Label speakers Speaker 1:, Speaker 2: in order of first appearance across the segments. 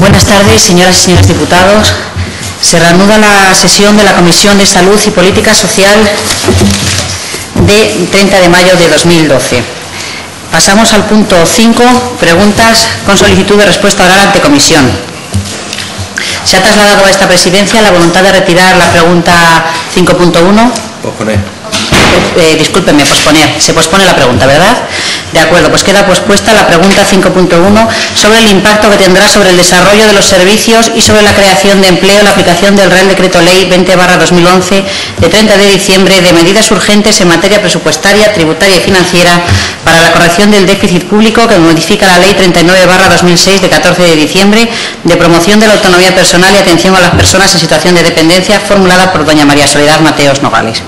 Speaker 1: Buenas tardes, señoras y señores diputados. Se reanuda la sesión de la Comisión de Salud y Política Social de 30 de mayo de 2012. Pasamos al punto 5, preguntas con solicitud de respuesta oral ante comisión. Se ha trasladado a esta presidencia la voluntad de retirar la pregunta 5.1.
Speaker 2: Posponer.
Speaker 1: Discúlpeme, posponer. Se pospone la pregunta, ¿verdad? De acuerdo, pues queda pospuesta la pregunta 5.1 sobre el impacto que tendrá sobre el desarrollo de los servicios y sobre la creación de empleo en la aplicación del Real Decreto Ley 20/2011 de 30 de diciembre de medidas urgentes en materia presupuestaria, tributaria y financiera para la corrección del déficit público que modifica la Ley 39/2006 de 14 de diciembre de promoción de la autonomía personal y atención a las personas en situación de dependencia, formulada por doña María Soledad Mateos Nogales.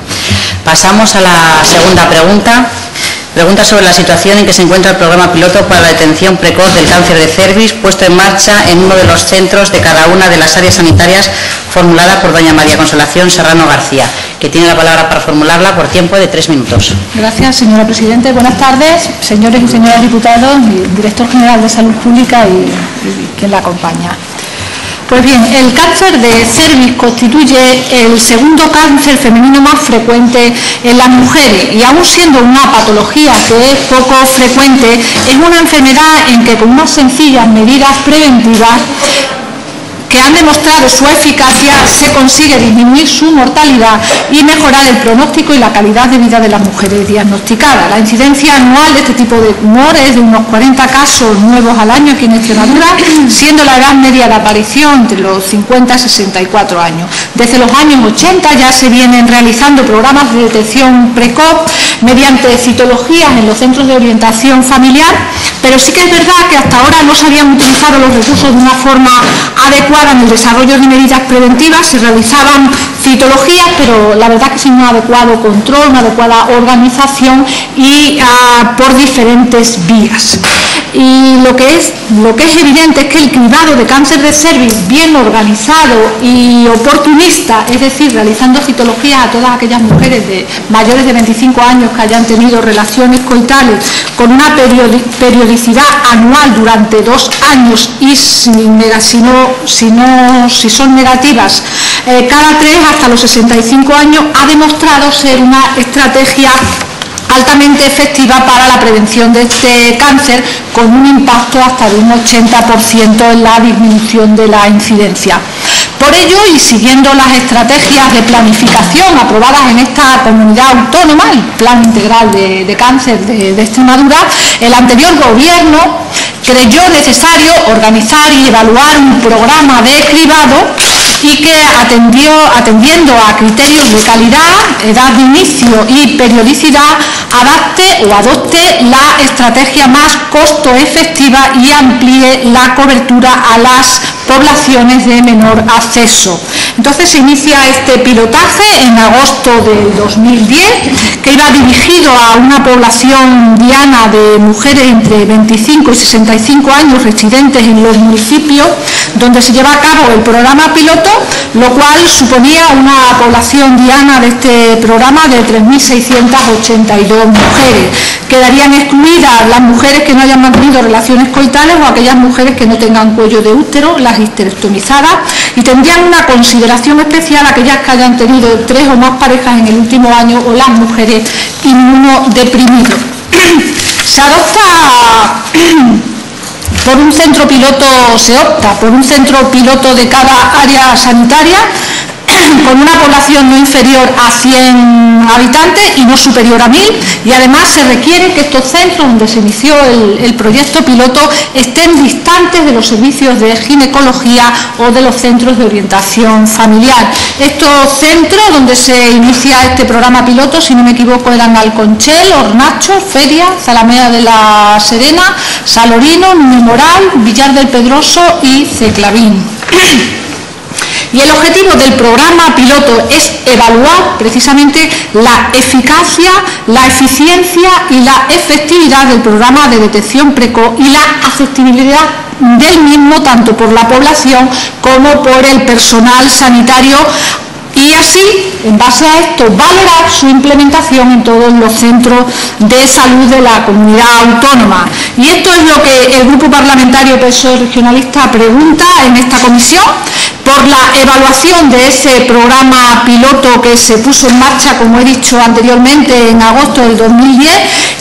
Speaker 1: Pasamos a la segunda pregunta. Pregunta sobre la situación en que se encuentra el programa piloto para la detención precoz del cáncer de cervix, puesto en marcha en uno de los centros de cada una de las áreas sanitarias, formulada por doña María Consolación Serrano García, que tiene la palabra para formularla por tiempo de 3 minutos.
Speaker 3: Gracias, señora Presidenta. Buenas tardes, señores y señoras diputados, director general de Salud Pública y quien la acompaña. Pues bien, el cáncer de cervix constituye el segundo cáncer femenino más frecuente en las mujeres y, aun siendo una patología que es poco frecuente, es una enfermedad en que con unas sencillas medidas preventivas que han demostrado su eficacia se consigue disminuir su mortalidad y mejorar el pronóstico y la calidad de vida de las mujeres diagnosticadas. La incidencia anual de este tipo de tumor es de unos 40 casos nuevos al año aquí en Extremadura, siendo la edad media de aparición entre los 50 y 64 años. Desde los años 80 ya se vienen realizando programas de detección precoz mediante citologías en los centros de orientación familiar, pero sí que es verdad que hasta ahora no se habían utilizado los recursos de una forma adecuada en el desarrollo de medidas preventivas. Se realizaban citologías, pero la verdad que sin un adecuado control, una adecuada organización y por diferentes vías. Y lo que es evidente es que el cribado de cáncer de cervix bien organizado y oportunista, es decir, realizando citologías a todas aquellas mujeres de mayores de 25 años que hayan tenido relaciones coitales con una periodicidad anual durante 2 años y si son negativas cada 3 hasta los 65 años, ha demostrado ser una estrategia altamente efectiva para la prevención de este cáncer, con un impacto hasta de un 80% en la disminución de la incidencia. Por ello, y siguiendo las estrategias de planificación aprobadas en esta comunidad autónoma, el Plan Integral de Cáncer de Extremadura, el anterior gobierno creyó necesario organizar y evaluar un programa de cribado y que, atendiendo a criterios de calidad, edad de inicio y periodicidad, adopte la estrategia más costo efectiva y amplíe la cobertura a las poblaciones de menor acceso. Entonces se inicia este pilotaje en agosto de 2010, que iba dirigido a una población diana de mujeres entre 25 y 65 años residentes en los municipios donde se lleva a cabo el programa piloto, lo cual suponía una población diana de este programa de 3.682 mujeres. Quedarían excluidas las mujeres que no hayan mantenido relaciones coitales o aquellas mujeres que no tengan cuello de útero, las histerectomizadas, y tendrían una consideración especial aquellas que hayan tenido 3 o más parejas en el último año o las mujeres inmunodeprimidas. Se opta por un centro piloto de cada área sanitaria con una población no inferior a 100 habitantes y no superior a 1.000, y además se requiere que estos centros donde se inició el proyecto piloto estén distantes de los servicios de ginecología o de los centros de orientación familiar. Estos centros donde se inicia este programa piloto, si no me equivoco, eran Alconchel, Hornacho, Feria, Zalamea de la Serena, Salorino, Nuñomoral, Villar del Pedroso y Ceclavín. Y el objetivo del programa piloto es evaluar precisamente la eficacia, la eficiencia y la efectividad del programa de detección precoz y la accesibilidad del mismo tanto por la población como por el personal sanitario, y así, en base a esto, valorar su implementación en todos los centros de salud de la comunidad autónoma. Y esto es lo que el Grupo Parlamentario PSOE Regionalista pregunta en esta comisión, por la evaluación de ese programa piloto que se puso en marcha, como he dicho anteriormente, en agosto del 2010,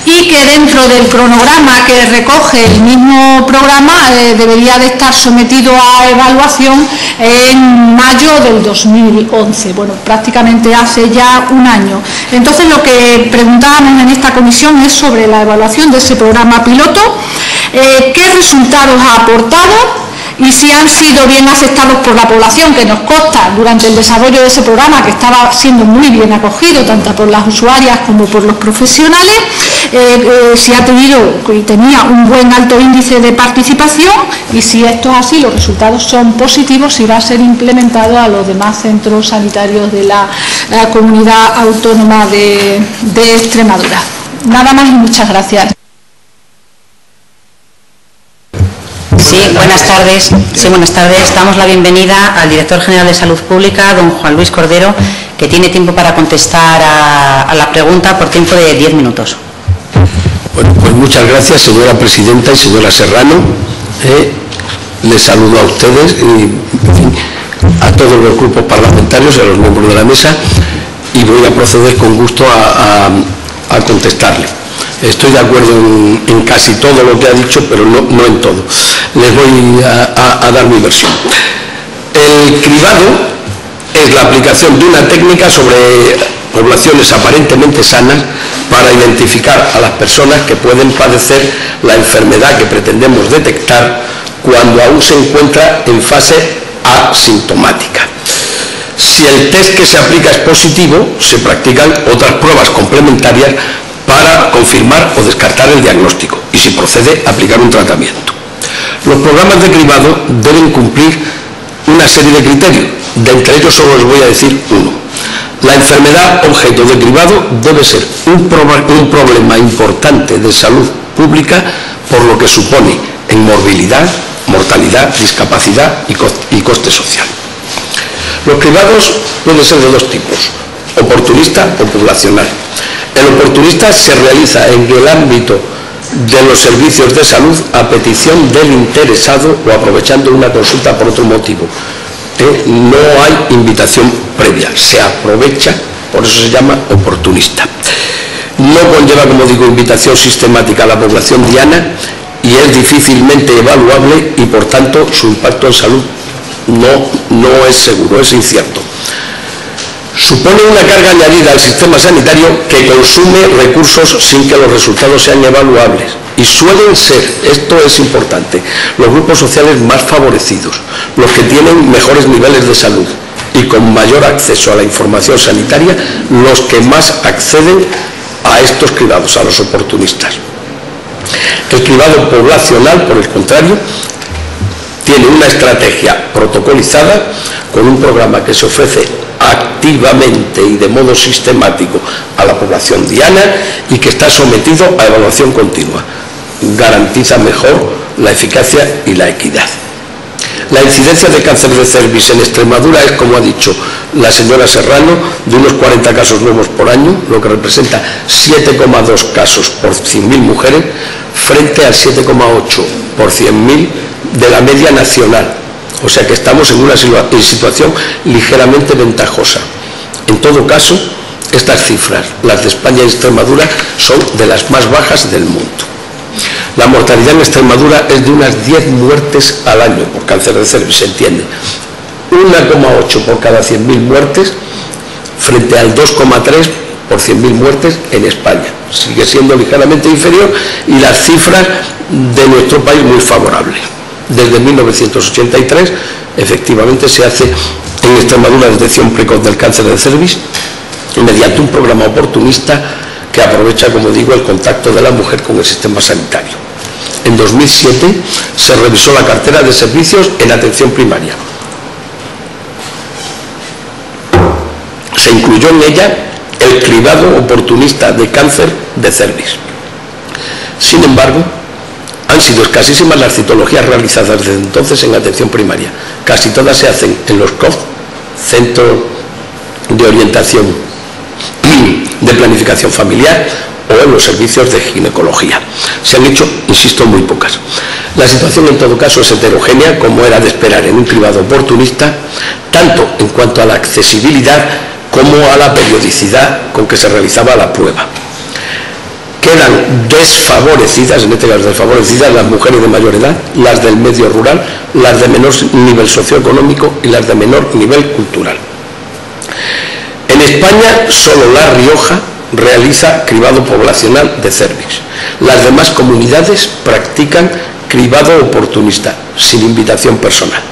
Speaker 3: y que dentro del cronograma que recoge el mismo programa debería de estar sometido a evaluación en mayo del 2011, bueno, prácticamente hace ya un año. Entonces, lo que preguntábamos en esta comisión es sobre la evaluación de ese programa piloto, qué resultados ha aportado y si han sido bien aceptados por la población, que nos consta durante el desarrollo de ese programa que estaba siendo muy bien acogido tanto por las usuarias como por los profesionales, si ha tenido y tenía un buen alto índice de participación, y si esto es así, los resultados son positivos, si va a ser implementado a los demás centros sanitarios de la comunidad autónoma de Extremadura. Nada más y muchas gracias.
Speaker 1: Sí, buenas tardes. Sí, buenas tardes. Damos la bienvenida al director general de Salud Pública, don Juan Luis Cordero, que tiene tiempo para contestar a la pregunta por tiempo de 10 minutos.
Speaker 2: Bueno, pues muchas gracias, señora presidenta y señora Serrano. Les saludo a ustedes y en fin, a todos los grupos parlamentarios y a los miembros de la mesa, y voy a proceder con gusto a contestarle. Estoy de acuerdo en casi todo lo que ha dicho, pero no en todo. Les voy a dar mi versión. El cribado es la aplicación de una técnica sobre poblaciones aparentemente sanas para identificar a las personas que pueden padecer la enfermedad que pretendemos detectar cuando aún se encuentra en fase asintomática. Si el test que se aplica es positivo, se practican otras pruebas complementarias para confirmar o descartar el diagnóstico y, si procede, aplicar un tratamiento. Los programas de cribado deben cumplir una serie de criterios. De entre ellos solo les voy a decir uno. La enfermedad objeto de cribado debe ser un problema importante de salud pública, por lo que supone en morbilidad, mortalidad, discapacidad y coste social. Los cribados pueden ser de dos tipos: oportunista o poblacional. El oportunista se realiza en el ámbito de los servicios de salud a petición del interesado o aprovechando una consulta por otro motivo. No hay invitación previa, se aprovecha, por eso se llama oportunista. No conlleva, como digo, invitación sistemática a la población diana y es difícilmente evaluable y, por tanto, su impacto en salud no es seguro, es incierto. Supone una carga añadida al sistema sanitario que consume recursos sin que los resultados sean evaluables, y suelen ser, esto es importante, los grupos sociales más favorecidos, los que tienen mejores niveles de salud y con mayor acceso a la información sanitaria, los que más acceden a estos cribados, a los oportunistas. El cribado poblacional, por el contrario, tiene una estrategia protocolizada con un programa que se ofrece activamente y de modo sistemático a la población diana y que está sometido a evaluación continua. Garantiza mejor la eficacia y la equidad. La incidencia de cáncer de cervix en Extremadura es, como ha dicho la señora Serrano, de unos 40 casos nuevos por año, lo que representa 7,2 casos por 100.000 mujeres, frente al 7,8 por 100.000 de la media nacional. O sea que estamos en una situación ligeramente ventajosa. En todo caso, estas cifras, las de España y Extremadura, son de las más bajas del mundo. La mortalidad en Extremadura es de unas 10 muertes al año por cáncer de cervix, se entiende. 1,8 por cada 100.000 muertes, frente al 2,3 por 100.000 muertes en España. Sigue siendo ligeramente inferior y las cifras de nuestro país muy favorables. Desde 1983, efectivamente, se hace en Extremadura detección precoz del cáncer de cervix mediante un programa oportunista que aprovecha, como digo, el contacto de la mujer con el sistema sanitario. En 2007 se revisó la cartera de servicios en atención primaria. Se incluyó en ella el cribado oportunista de cáncer de cervix. Sin embargo, han sido escasísimas las citologías realizadas desde entonces en atención primaria. Casi todas se hacen en los COF, Centros de Orientación de Planificación Familiar, o en los servicios de ginecología. Se han hecho, insisto, muy pocas. La situación en todo caso es heterogénea, como era de esperar en un cribado oportunista, tanto en cuanto a la accesibilidad como a la periodicidad con que se realizaba la prueba. Quedan desfavorecidas, en este caso desfavorecidas, las mujeres de mayor edad, las del medio rural, las de menor nivel socioeconómico y las de menor nivel cultural. En España, solo La Rioja realiza cribado poblacional de cérvix. Las demás comunidades practican cribado oportunista, sin invitación personal.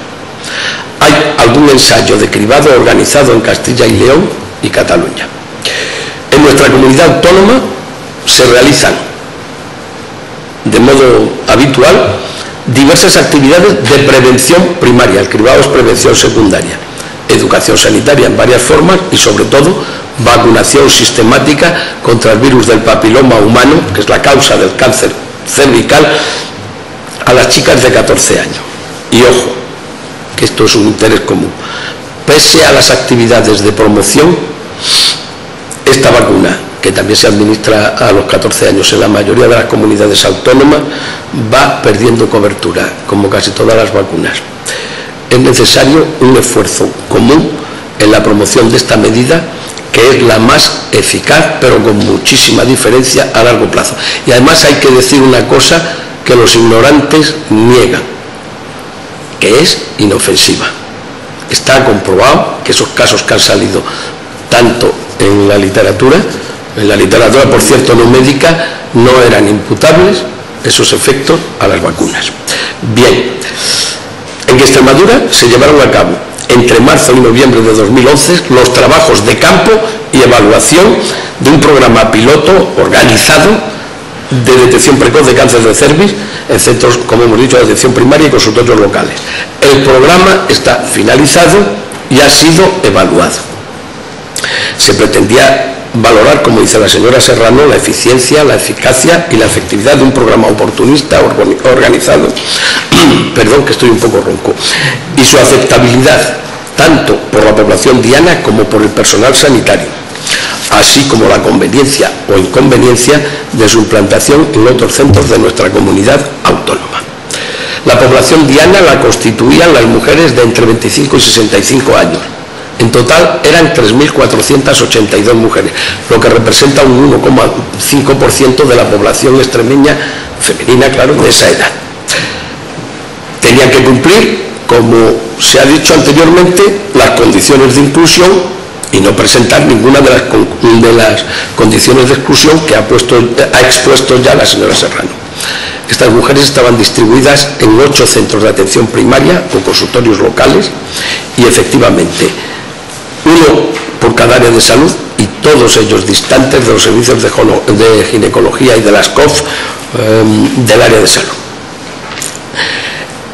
Speaker 2: Hay algún ensayo de cribado organizado en Castilla y León y Cataluña. En nuestra comunidad autónoma se realizan de modo habitual diversas actividades de prevención primaria. El cribado es prevención secundaria, educación sanitaria en varias formas y sobre todo vacunación sistemática contra el virus del papiloma humano, que es la causa del cáncer cervical, a las chicas de 14 años. Y ojo, que esto es un interés común, pese a las actividades de promoción, esta vacuna, que también se administra a los 14 años en la mayoría de las comunidades autónomas, va perdiendo cobertura, como casi todas las vacunas. Es necesario un esfuerzo común en la promoción de esta medida, que es la más eficaz, pero con muchísima diferencia a largo plazo. Y además hay que decir una cosa que los ignorantes niegan, que es inofensiva. Está comprobado que esos casos que han salido tanto en la literatura por cierto no médica, no eran imputables esos efectos a las vacunas. Bien, en Extremadura se llevaron a cabo entre marzo y noviembre de 2011 los trabajos de campo y evaluación de un programa piloto organizado de detección precoz de cáncer de cervix en centros, como hemos dicho, de atención primaria y consultorios locales. El programa está finalizado y ha sido evaluado. Se pretendía valorar, como dice la señora Serrano, la eficiencia, la eficacia y la efectividad de un programa oportunista organizado, perdón que estoy un poco ronco, y su aceptabilidad tanto por la población diana como por el personal sanitario, así como la conveniencia o inconveniencia de su implantación en otros centros de nuestra comunidad autónoma. La población diana la constituían las mujeres de entre 25 y 65 años. En total eran 3.482 mujeres, lo que representa un 1,5% de la población extremeña femenina, claro, de esa edad. Tenían que cumplir, como se ha dicho anteriormente, las condiciones de inclusión y no presentar ninguna de las condiciones de exclusión que ha expuesto ya la señora Serrano. Estas mujeres estaban distribuidas en 8 centros de atención primaria o consultorios locales y efectivamente uno por cada área de salud y todos ellos distantes de los servicios de ginecología y de las COF del área de salud.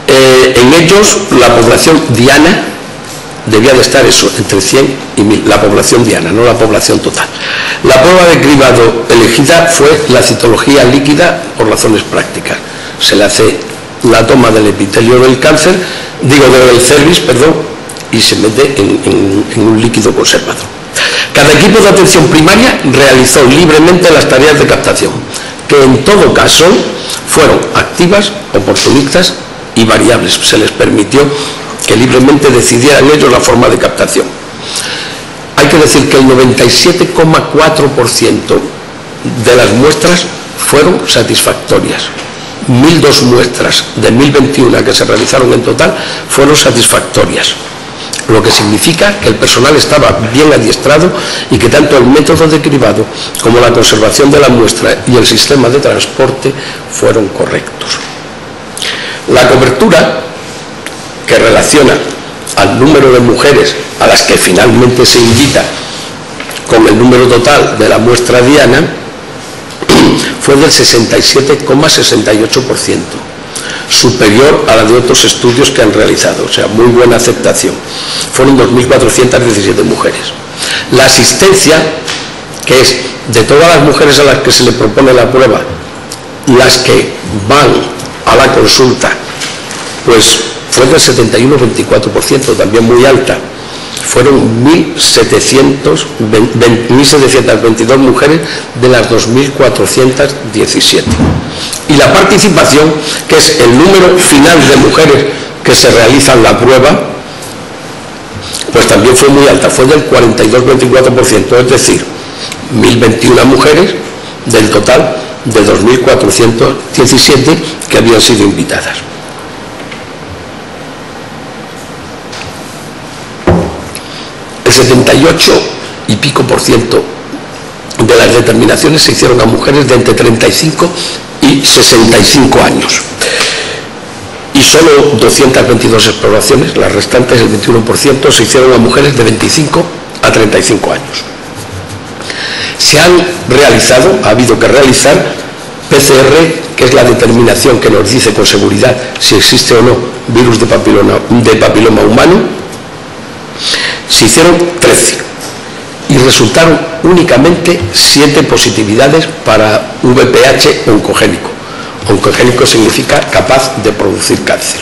Speaker 2: En ellos la población diana debía de estar eso, entre 100 y 1000, la población diana, no la población total. La prueba de cribado elegida fue la citología líquida por razones prácticas. Se le hace la toma del epitelio del cáncer, del cervix, perdón, y se mete en un líquido conservador. Cada equipo de atención primaria realizó libremente las tareas de captación, que en todo caso fueron activas, oportunistas y variables. Se les permitió que libremente decidieran ellos la forma de captación. Hay que decir que el 97,4% de las muestras fueron satisfactorias. 1.002 muestras de 1.021 que se realizaron en total fueron satisfactorias, lo que significa que el personal estaba bien adiestrado y que tanto el método de cribado como la conservación de la muestra y el sistema de transporte fueron correctos. La cobertura, que relaciona al número de mujeres a las que finalmente se invita con el número total de la muestra diana, fue del 67,68%, superior a la de otros estudios que han realizado, o sea, muy buena aceptación. Fueron 2.417 mujeres. La asistencia, que es de todas las mujeres a las que se le propone la prueba, las que van a la consulta, pues fue del 71,24%, también muy alta. Fueron 1.722 mujeres de las 2.417. Y la participación, que es el número final de mujeres que se realizan la prueba, pues también fue muy alta, fue del 42,24%, es decir, 1.021 mujeres del total de 2.417 que habían sido invitadas. El 78 y pico % de las determinaciones se hicieron a mujeres de entre 35 y 65 años. Y solo 222 exploraciones, las restantes, el 21%, se hicieron a mujeres de 25 a 35 años. Se han realizado, ha habido que realizar PCR, que es la determinación que nos dice con seguridad si existe o no virus de papiloma humano. Se hicieron 13 y resultaron únicamente 7 positividades para VPH oncogénico. Oncogénico significa capaz de producir cáncer.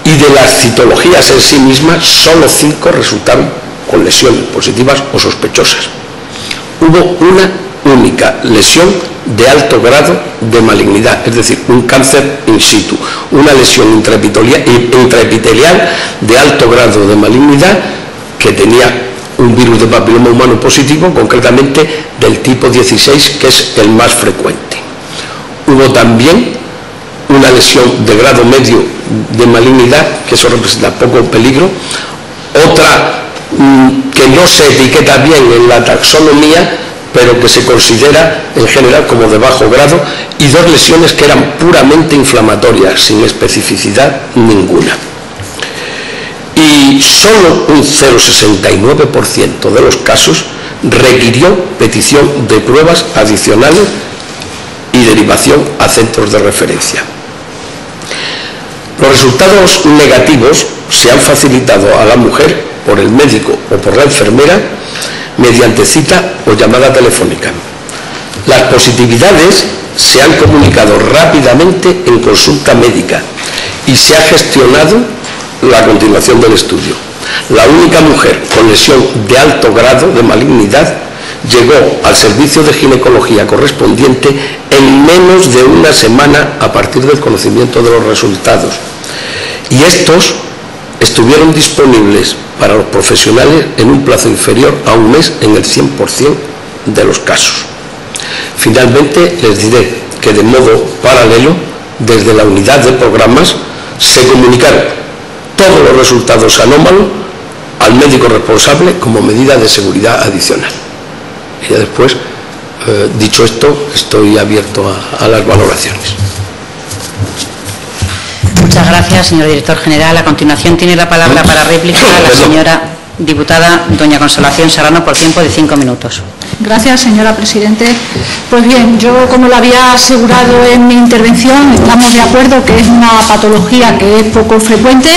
Speaker 2: Y de las citologías en sí mismas, solo 5 resultaron con lesiones positivas o sospechosas. Hubo una única lesión de alto grado de malignidad, es decir, un cáncer in situ, una lesión intraepitelial de alto grado de malignidad que tenía un virus de papiloma humano positivo, concretamente del tipo 16, que es el más frecuente. Hubo también una lesión de grado medio de malignidad, que eso representa poco peligro, otra que no se etiqueta bien en la taxonomía, pero que se considera en general como de bajo grado, y 2 lesiones que eran puramente inflamatorias, sin especificidad ninguna. Y solo un 0,69% de los casos requirió petición de pruebas adicionales y derivación a centros de referencia. Los resultados negativos se han facilitado a la mujer por el médico o por la enfermera mediante cita o llamada telefónica. Las positividades se han comunicado rápidamente en consulta médica y se ha gestionado la continuación del estudio. La única mujer con lesión de alto grado de malignidad llegó al servicio de ginecología correspondiente en menos de una semana a partir del conocimiento de los resultados. Y estos estuvieron disponibles para los profesionales en un plazo inferior a un mes en el 100% de los casos. Finalmente, les diré que de modo paralelo, desde la unidad de programas, se comunicaron todos los resultados anómalos al médico responsable como medida de seguridad adicional. Y ya después, dicho esto, estoy abierto a las valoraciones.
Speaker 1: Muchas gracias, señor director general. A continuación tiene la palabra para réplica la señora diputada doña Consolación Serrano por tiempo de 5 minutos.
Speaker 3: Gracias, señora presidente. Pues bien, yo, como lo había asegurado en mi intervención, estamos de acuerdo que es una patología que es poco frecuente,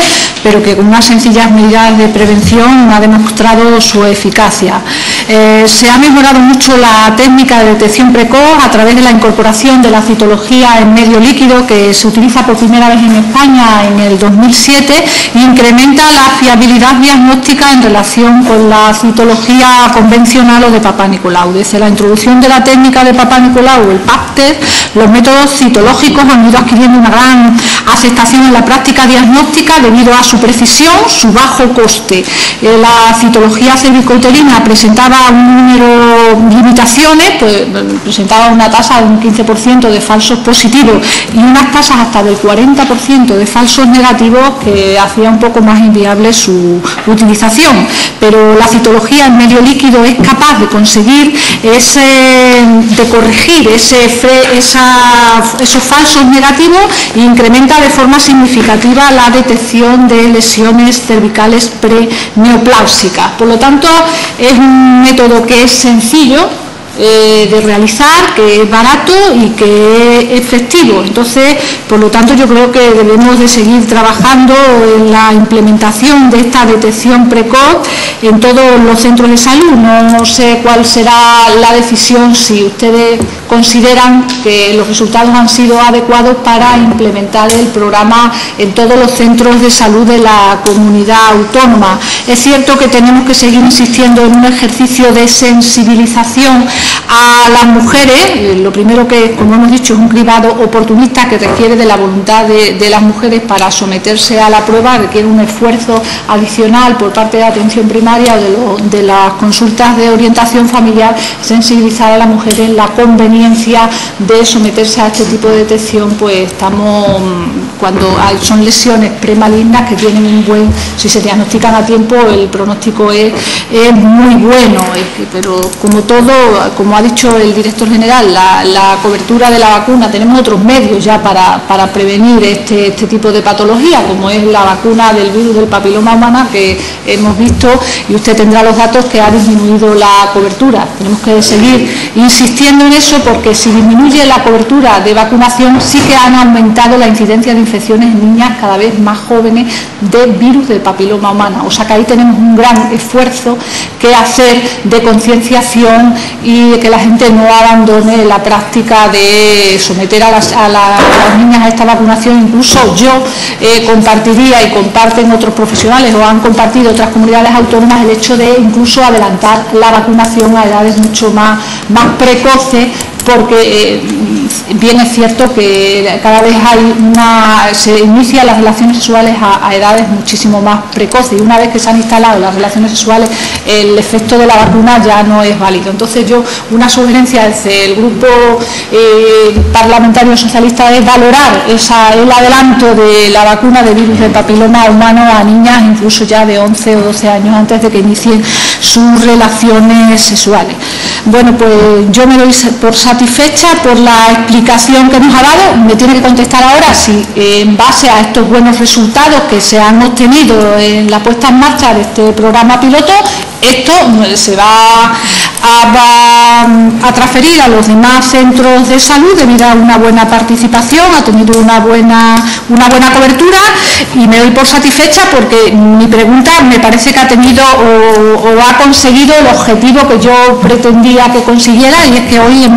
Speaker 3: pero que con unas sencillas medidas de prevención ha demostrado su eficacia. Se ha mejorado mucho la técnica de detección precoz a través de la incorporación de la citología en medio líquido, que se utiliza por primera vez en España en el 2007 e incrementa la fiabilidad diagnóstica en relación con la citología convencional o de Papá Nicolau. Desde la introducción de la técnica de Papá Nicolau, el PAPTER, los métodos citológicos han ido adquiriendo una gran aceptación en la práctica diagnóstica debido a su precisión, su bajo coste. La citología cervicouterina presentaba un número de limitaciones, pues presentaba una tasa de un 15% de falsos positivos y unas tasas hasta del 40% de falsos negativos que hacía un poco más inviable su utilización. Pero la citología en medio líquido es capaz de conseguir de corregir esos falsos negativos e incrementa de forma significativa la detección de lesiones cervicales preneoplásicas. Por lo tanto, es un método que es sencillo de realizar, que es barato y que es efectivo. Entonces, por lo tanto, yo creo que debemos de seguir trabajando en la implementación de esta detección precoz en todos los centros de salud. No sé cuál será la decisión, si ustedes consideran que los resultados han sido adecuados para implementar el programa en todos los centros de salud de la comunidad autónoma. Es cierto que tenemos que seguir insistiendo en un ejercicio de sensibilización a las mujeres. Lo primero que, como hemos dicho, es un cribado oportunista que requiere de la voluntad de las mujeres para someterse a la prueba, requiere un esfuerzo adicional por parte de la atención primaria o de las consultas de orientación familiar, sensibilizar a la mujer en la conveniencia de someterse a este tipo de detección. Pues estamos, cuando son lesiones premalignas que tienen un buen, si se diagnostican a tiempo, el pronóstico es muy bueno, pero como todo, como ha dicho el director general, la cobertura de la vacuna, tenemos otros medios ya para prevenir este tipo de patología, como es la vacuna del virus del papiloma humano, que hemos visto, y usted tendrá los datos, que ha disminuido la cobertura. Tenemos que seguir insistiendo en eso, porque si disminuye la cobertura de vacunación, sí que han aumentado la incidencia de infecciones en niñas cada vez más jóvenes de virus del papiloma humano. O sea que ahí tenemos un gran esfuerzo que hacer de concienciación y de que la gente no abandone la práctica de someter a las niñas a esta vacunación. Incluso yo compartiría, y comparten otros profesionales o han compartido otras comunidades autónomas, el hecho de incluso adelantar la vacunación a edades mucho más precoces, porque bien es cierto que cada vez se inician las relaciones sexuales a edades muchísimo más precoces, y una vez que se han instalado las relaciones sexuales, el efecto de la vacuna ya no es válido. Entonces yo, una sugerencia desde el grupo parlamentario socialista es valorar el adelanto de la vacuna de virus del papiloma humano a niñas incluso ya de 11 o 12 años, antes de que inicien sus relaciones sexuales. Bueno, pues yo me doy por satisfecha por la explicación que nos ha dado. Me tiene que contestar ahora si, en base a estos buenos resultados que se han obtenido en la puesta en marcha de este programa piloto, esto se va a transferir a los demás centros de salud debido a una buena participación, ha tenido una buena cobertura, y me doy por satisfecha porque mi pregunta me parece que ha tenido o ha conseguido el objetivo que yo pretendía que consiguiera, y es que hoy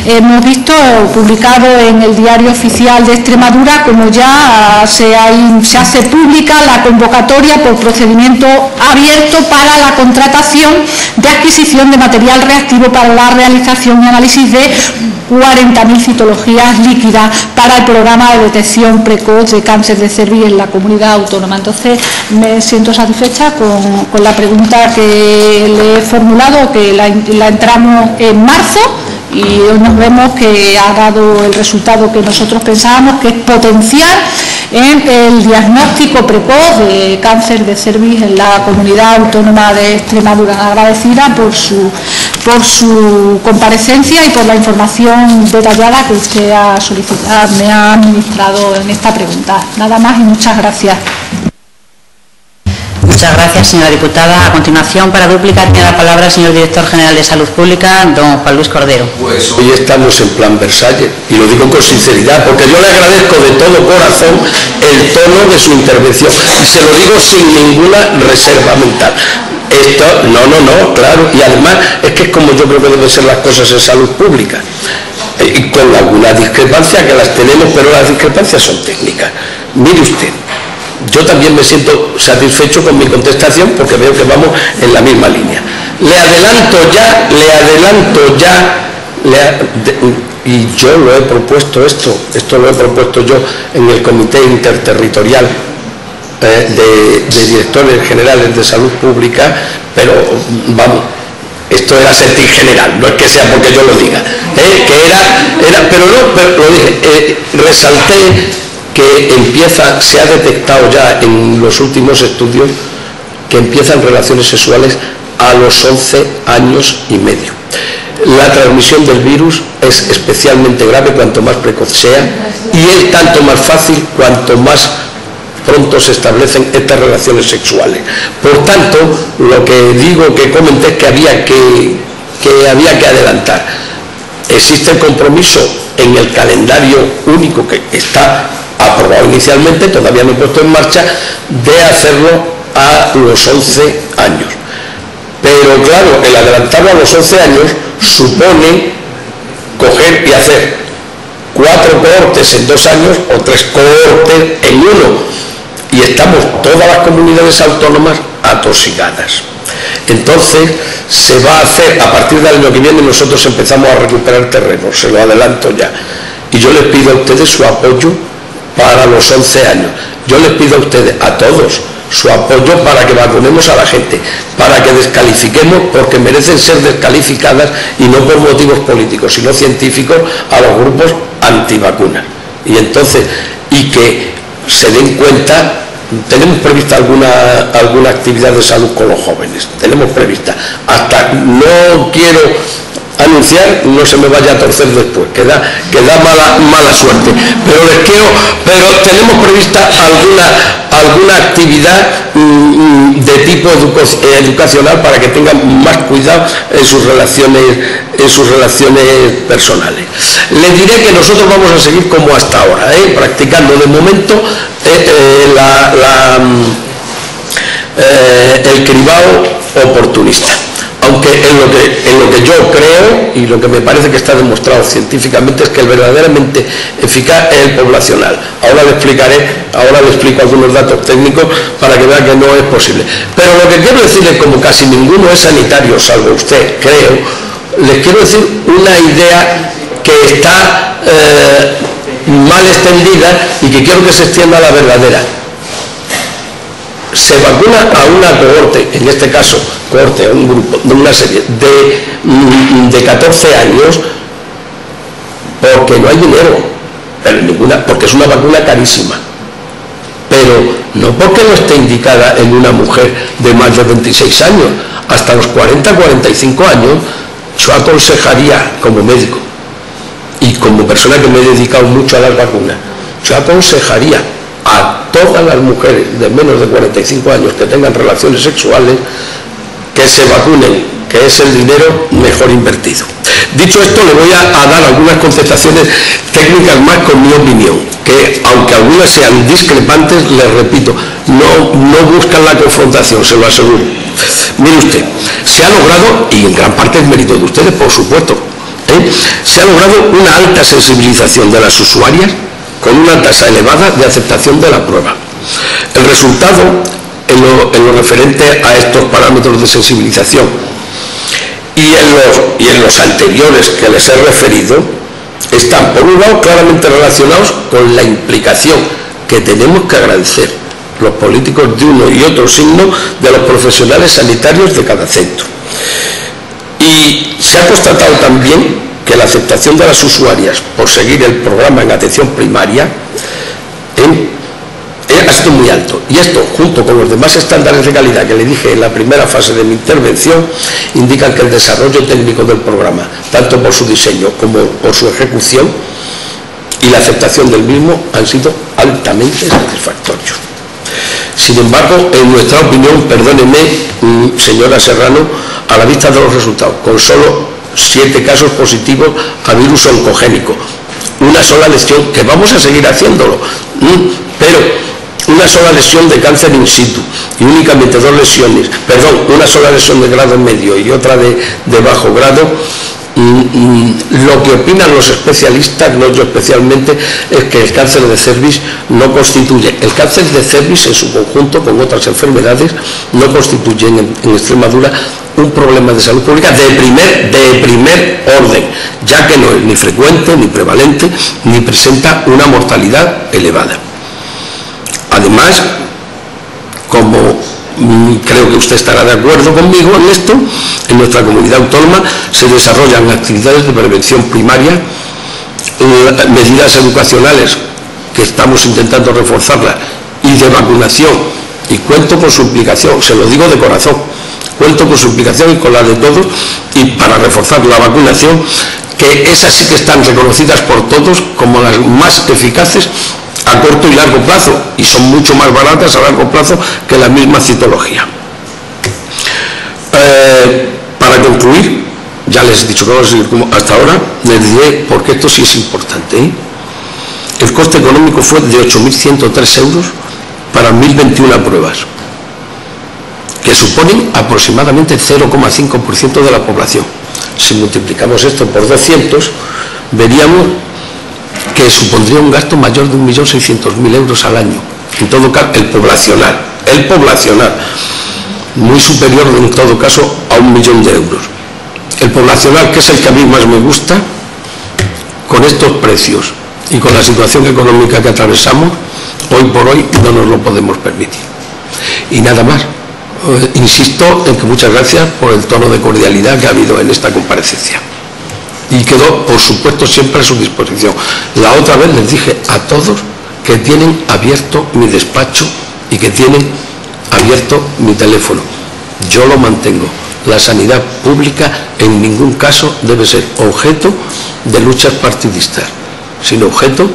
Speaker 3: hemos visto publicado en el Diario Oficial de Extremadura como ya se hace pública la convocatoria por procedimiento abierto para la contratación de adquisición de material reactivo para la realización y análisis de 40.000 citologías líquidas para el programa de detección precoz de cáncer de cervix en la comunidad autónoma. Entonces me siento satisfecha con la pregunta que le he formulado, que la entramos en marzo, y hoy nos vemos que ha dado el resultado que nosotros pensábamos, que es potenciar el diagnóstico precoz de cáncer de cervix en la comunidad autónoma de Extremadura. Agradecida por su comparecencia y por la información detallada que usted me ha administrado en esta pregunta. Nada más y muchas gracias.
Speaker 1: Muchas gracias, señora diputada. A continuación, para duplicar, tiene la palabra el señor director general de Salud Pública, don Juan Luis Cordero.
Speaker 2: Pues hoy estamos en plan Versalles, y lo digo con sinceridad, porque yo le agradezco de todo corazón el tono de su intervención, y se lo digo sin ninguna reserva mental. Esto, no, claro, y además es que es como yo creo que deben ser las cosas en salud pública, y con algunas discrepancias que las tenemos, pero las discrepancias son técnicas. Mire usted, yo también me siento satisfecho con mi contestación porque veo que vamos en la misma línea. Le adelanto ya, y yo lo he propuesto esto lo he propuesto yo en el Comité Interterritorial de Directores Generales de Salud Pública, pero vamos, esto era sentir general, no es que sea porque yo lo diga, pero lo dije, resalté que se ha detectado ya en los últimos estudios que empiezan relaciones sexuales a los 11 años y medio. La transmisión del virus es especialmente grave cuanto más precoz sea, y es tanto más fácil cuanto más pronto se establecen estas relaciones sexuales. Por tanto, lo que digo, que comenté, es que había que adelantar. Existe el compromiso en el calendario único que está aprobado inicialmente, todavía no he puesto en marcha, de hacerlo a los 11 años. Pero claro, el adelantarlo a los 11 años supone coger y hacer 4 cohortes en 2 años o 3 cohortes en 1, y estamos todas las comunidades autónomas atosigadas. Entonces se va a hacer, a partir del año que viene nosotros empezamos a recuperar terreno, se lo adelanto ya, y yo les pido a ustedes su apoyo para los 11 años, yo les pido a ustedes, a todos, su apoyo para que vacunemos a la gente, para que descalifiquemos, porque merecen ser descalificadas y no por motivos políticos, sino científicos, a los grupos antivacunas. Y entonces, y que se den cuenta, tenemos prevista alguna actividad de salud con los jóvenes, tenemos prevista, hasta no quiero anunciar, no se me vaya a torcer después, que da mala suerte, pero tenemos prevista alguna actividad de tipo educacional para que tengan más cuidado en sus relaciones personales. Les diré que nosotros vamos a seguir como hasta ahora, practicando de momento el cribado oportunista. Aunque en lo que yo creo y lo que me parece que está demostrado científicamente es que el verdaderamente eficaz es el poblacional. Ahora le explico algunos datos técnicos para que vean que no es posible. Pero lo que quiero decirles, como casi ninguno es sanitario, salvo usted, creo, les quiero decir una idea que está mal extendida y que quiero que se extienda a la verdadera. Se vacuna a una cohorte, en este caso cohorte, a un grupo, de una serie de 14 años, porque no hay dinero, porque es una vacuna carísima, pero no porque no esté indicada en una mujer de más de 26 años, hasta los 40-45 años, yo aconsejaría como médico y como persona que me he dedicado mucho a las vacunas, yo aconsejaría a todas las mujeres de menos de 45 años que tengan relaciones sexuales que se vacunen, que es el dinero mejor invertido. Dicho esto, le voy a dar algunas contestaciones técnicas más con mi opinión, que aunque algunas sean discrepantes, les repito, no buscan la confrontación, se lo aseguro. Mire usted, se ha logrado, y en gran parte es mérito de ustedes, por supuesto, se ha logrado una alta sensibilización de las usuarias con una tasa elevada de aceptación de la prueba. El resultado, en lo referente a estos parámetros de sensibilización y en los anteriores que les he referido, están, por un lado, claramente relacionados con la implicación que tenemos que agradecer los políticos de uno y otro signo de los profesionales sanitarios de cada centro. Y se ha constatado también que la aceptación de las usuarias por seguir el programa en atención primaria ha sido muy alto. Y esto, junto con los demás estándares de calidad que le dije en la primera fase de mi intervención, indican que el desarrollo técnico del programa, tanto por su diseño como por su ejecución y la aceptación del mismo, han sido altamente satisfactorios. Sin embargo, en nuestra opinión, perdónenme, señora Serrano, a la vista de los resultados, con solo 7 casos positivos a virus oncogénico, una sola lesión, que vamos a seguir haciéndolo, pero una sola lesión de cáncer in situ y únicamente 2 lesiones, una sola lesión de grado medio y otra de bajo grado, lo que opinan los especialistas, no yo especialmente, es que el cáncer de cervix no constituye, el cáncer de cervix en su conjunto con otras enfermedades, no constituye en Extremadura un problema de salud pública de primer orden, ya que no es ni frecuente, ni prevalente, ni presenta una mortalidad elevada. Además, como creo que usted estará de acuerdo conmigo en esto, en nuestra comunidad autónoma se desarrollan actividades de prevención primaria, medidas educacionales que estamos intentando reforzarlas y de vacunación, y cuento con su implicación, se lo digo de corazón, cuento con su implicación y con la de todos, y para reforzar la vacunación, que esas sí que están reconocidas por todos como las más eficaces a corto y largo plazo, y son mucho más baratas a largo plazo que la misma citología. Para concluir, ya les he dicho que vamos a seguir como hasta ahora, les diré porque esto sí es importante. El coste económico fue de 8.103 euros para 1.021 pruebas, que suponen aproximadamente 0,5% de la población. Si multiplicamos esto por 200, veríamos que supondría un gasto mayor de 1.600.000 euros al año. En todo caso, el poblacional, muy superior en todo caso a 1.000.000 de euros. El poblacional, que es el que a mí más me gusta, con estos precios y con la situación económica que atravesamos, hoy por hoy no nos lo podemos permitir. Y nada más. Insisto en que muchas gracias por el tono de cordialidad que ha habido en esta comparecencia. Y quedo, por supuesto, siempre a su disposición. La otra vez les dije a todos que tienen abierto mi despacho y que tienen abierto mi teléfono. Yo lo mantengo. La sanidad pública en ningún caso debe ser objeto de luchas partidistas, sino objeto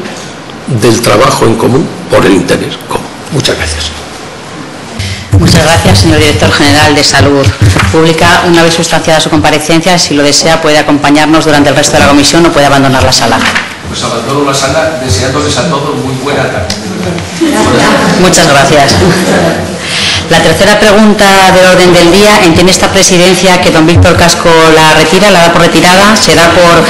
Speaker 2: del trabajo en común por el interés común. Muchas gracias.
Speaker 1: Muchas gracias, señor Director General de Salud Pública. Una vez sustanciada su comparecencia, si lo desea, puede acompañarnos durante el resto de la comisión o puede abandonar la sala.
Speaker 2: Pues abandono la sala deseándoles a todos muy buena tarde.
Speaker 1: Muchas gracias. La tercera pregunta del orden del día, entiende esta presidencia que don Víctor Casco la retira, la da por retirada, será por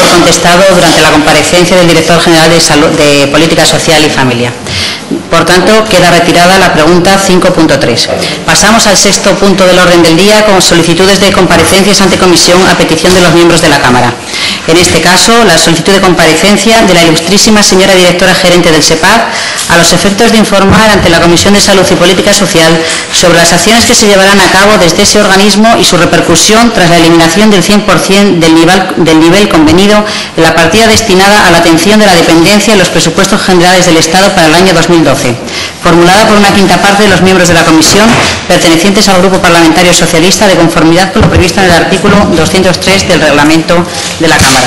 Speaker 1: contestado durante la comparecencia del Director General de Política Social y Familia. Por tanto, queda retirada la pregunta 5.3. Pasamos al sexto punto del orden del día, con solicitudes de comparecencias ante comisión a petición de los miembros de la Cámara. En este caso, la solicitud de comparecencia de la ilustrísima señora directora gerente del SEPAD a los efectos de informar ante la Comisión de Salud y Política Social sobre las acciones que se llevarán a cabo desde ese organismo y su repercusión tras la eliminación del 100% del nivel convenido en la partida destinada a la atención de la dependencia en los presupuestos generales del Estado para el año 2012, formulada por una quinta parte de los miembros de la Comisión pertenecientes al Grupo Parlamentario Socialista de conformidad con lo previsto en el artículo 203 del Reglamento de la Cámara.